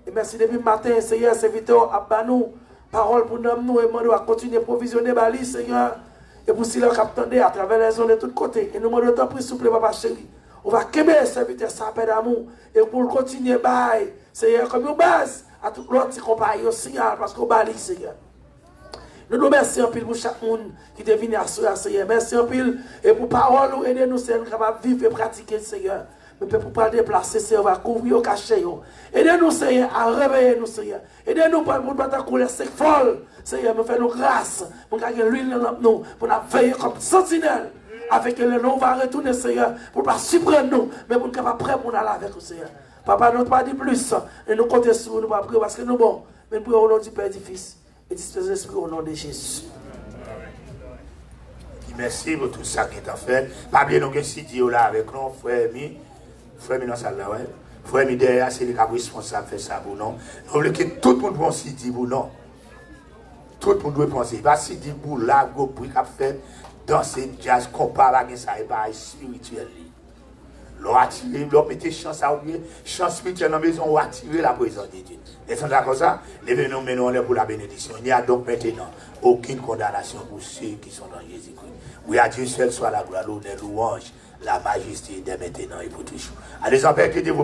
S2: Et merci depuis le matin, Seigneur, serviteur, à nous. Parole pour nous, et nous à continuer à provisionner Bali, Seigneur. Et pour ceux qui attendent à travers les zones de tous côtés. Et nous demandons de plus souple, papa chéri. On va quémer serviteur sans paix d'amour. Et pour continuer, Seigneur, comme une base à tout l'autre compagnie, au signal, parce qu'on Bali, Seigneur. Nous nous remercions en pile pour chaque monde qui est venu à ce Seigneur. Merci en pile. Et pour parole, nous aidez-nous, Seigneur, capables de vivre et pratiquer, Seigneur. Mais pour ne pas déplacer, Seigneur, on va couvrir, cacher. Aidez-nous, Seigneur, à réveiller nous, Seigneur. Aidez-nous pour ne pas couler sec folle. Seigneur, mais fais-nous grâce. Pour gagner l'huile dans nous, pour nous veiller comme sentinelle. Avec le nom, on va retourner, Seigneur, pour ne pas surprendre nous, mais pour nous être prêts pour nous aller avec nous, Seigneur. Papa, nous ne pas dire plus. Et nous comptons sur nous, nous ne pas prier parce que nous bon. Mais nous prions au nom du Père et du Fils. Et disposez l'esprit au nom de Jésus.
S3: Merci pour tout ça qui est en fait. Pas bien, donc, si Dieu là avec nous, frère Mi. Frère Mi, non, ça là, ouais. Frère Mi, derrière, c'est lui qui est responsable de faire ça pour nous. Nous voulons que tout le monde pense si Dieu pour nous. Tout le monde doit penser. Pas si Dieu pour là, go pour qu'il a fait danser, jazz, comparé à ça, et pas spirituel. L'on attirer, l'on mettre chance à oublier, chance spirituelle dans la maison, on attirer la présence de Dieu. Et sans d'accord ça, levez-nous maintenant pour la bénédiction. Il n'y a donc maintenant aucune condamnation pour ceux qui sont dans Jésus-Christ. Oui, à Dieu seul soit la gloire, l'honneur, louange, la majesté dès maintenant et pour toujours. Allez, en paix, que Dieu vous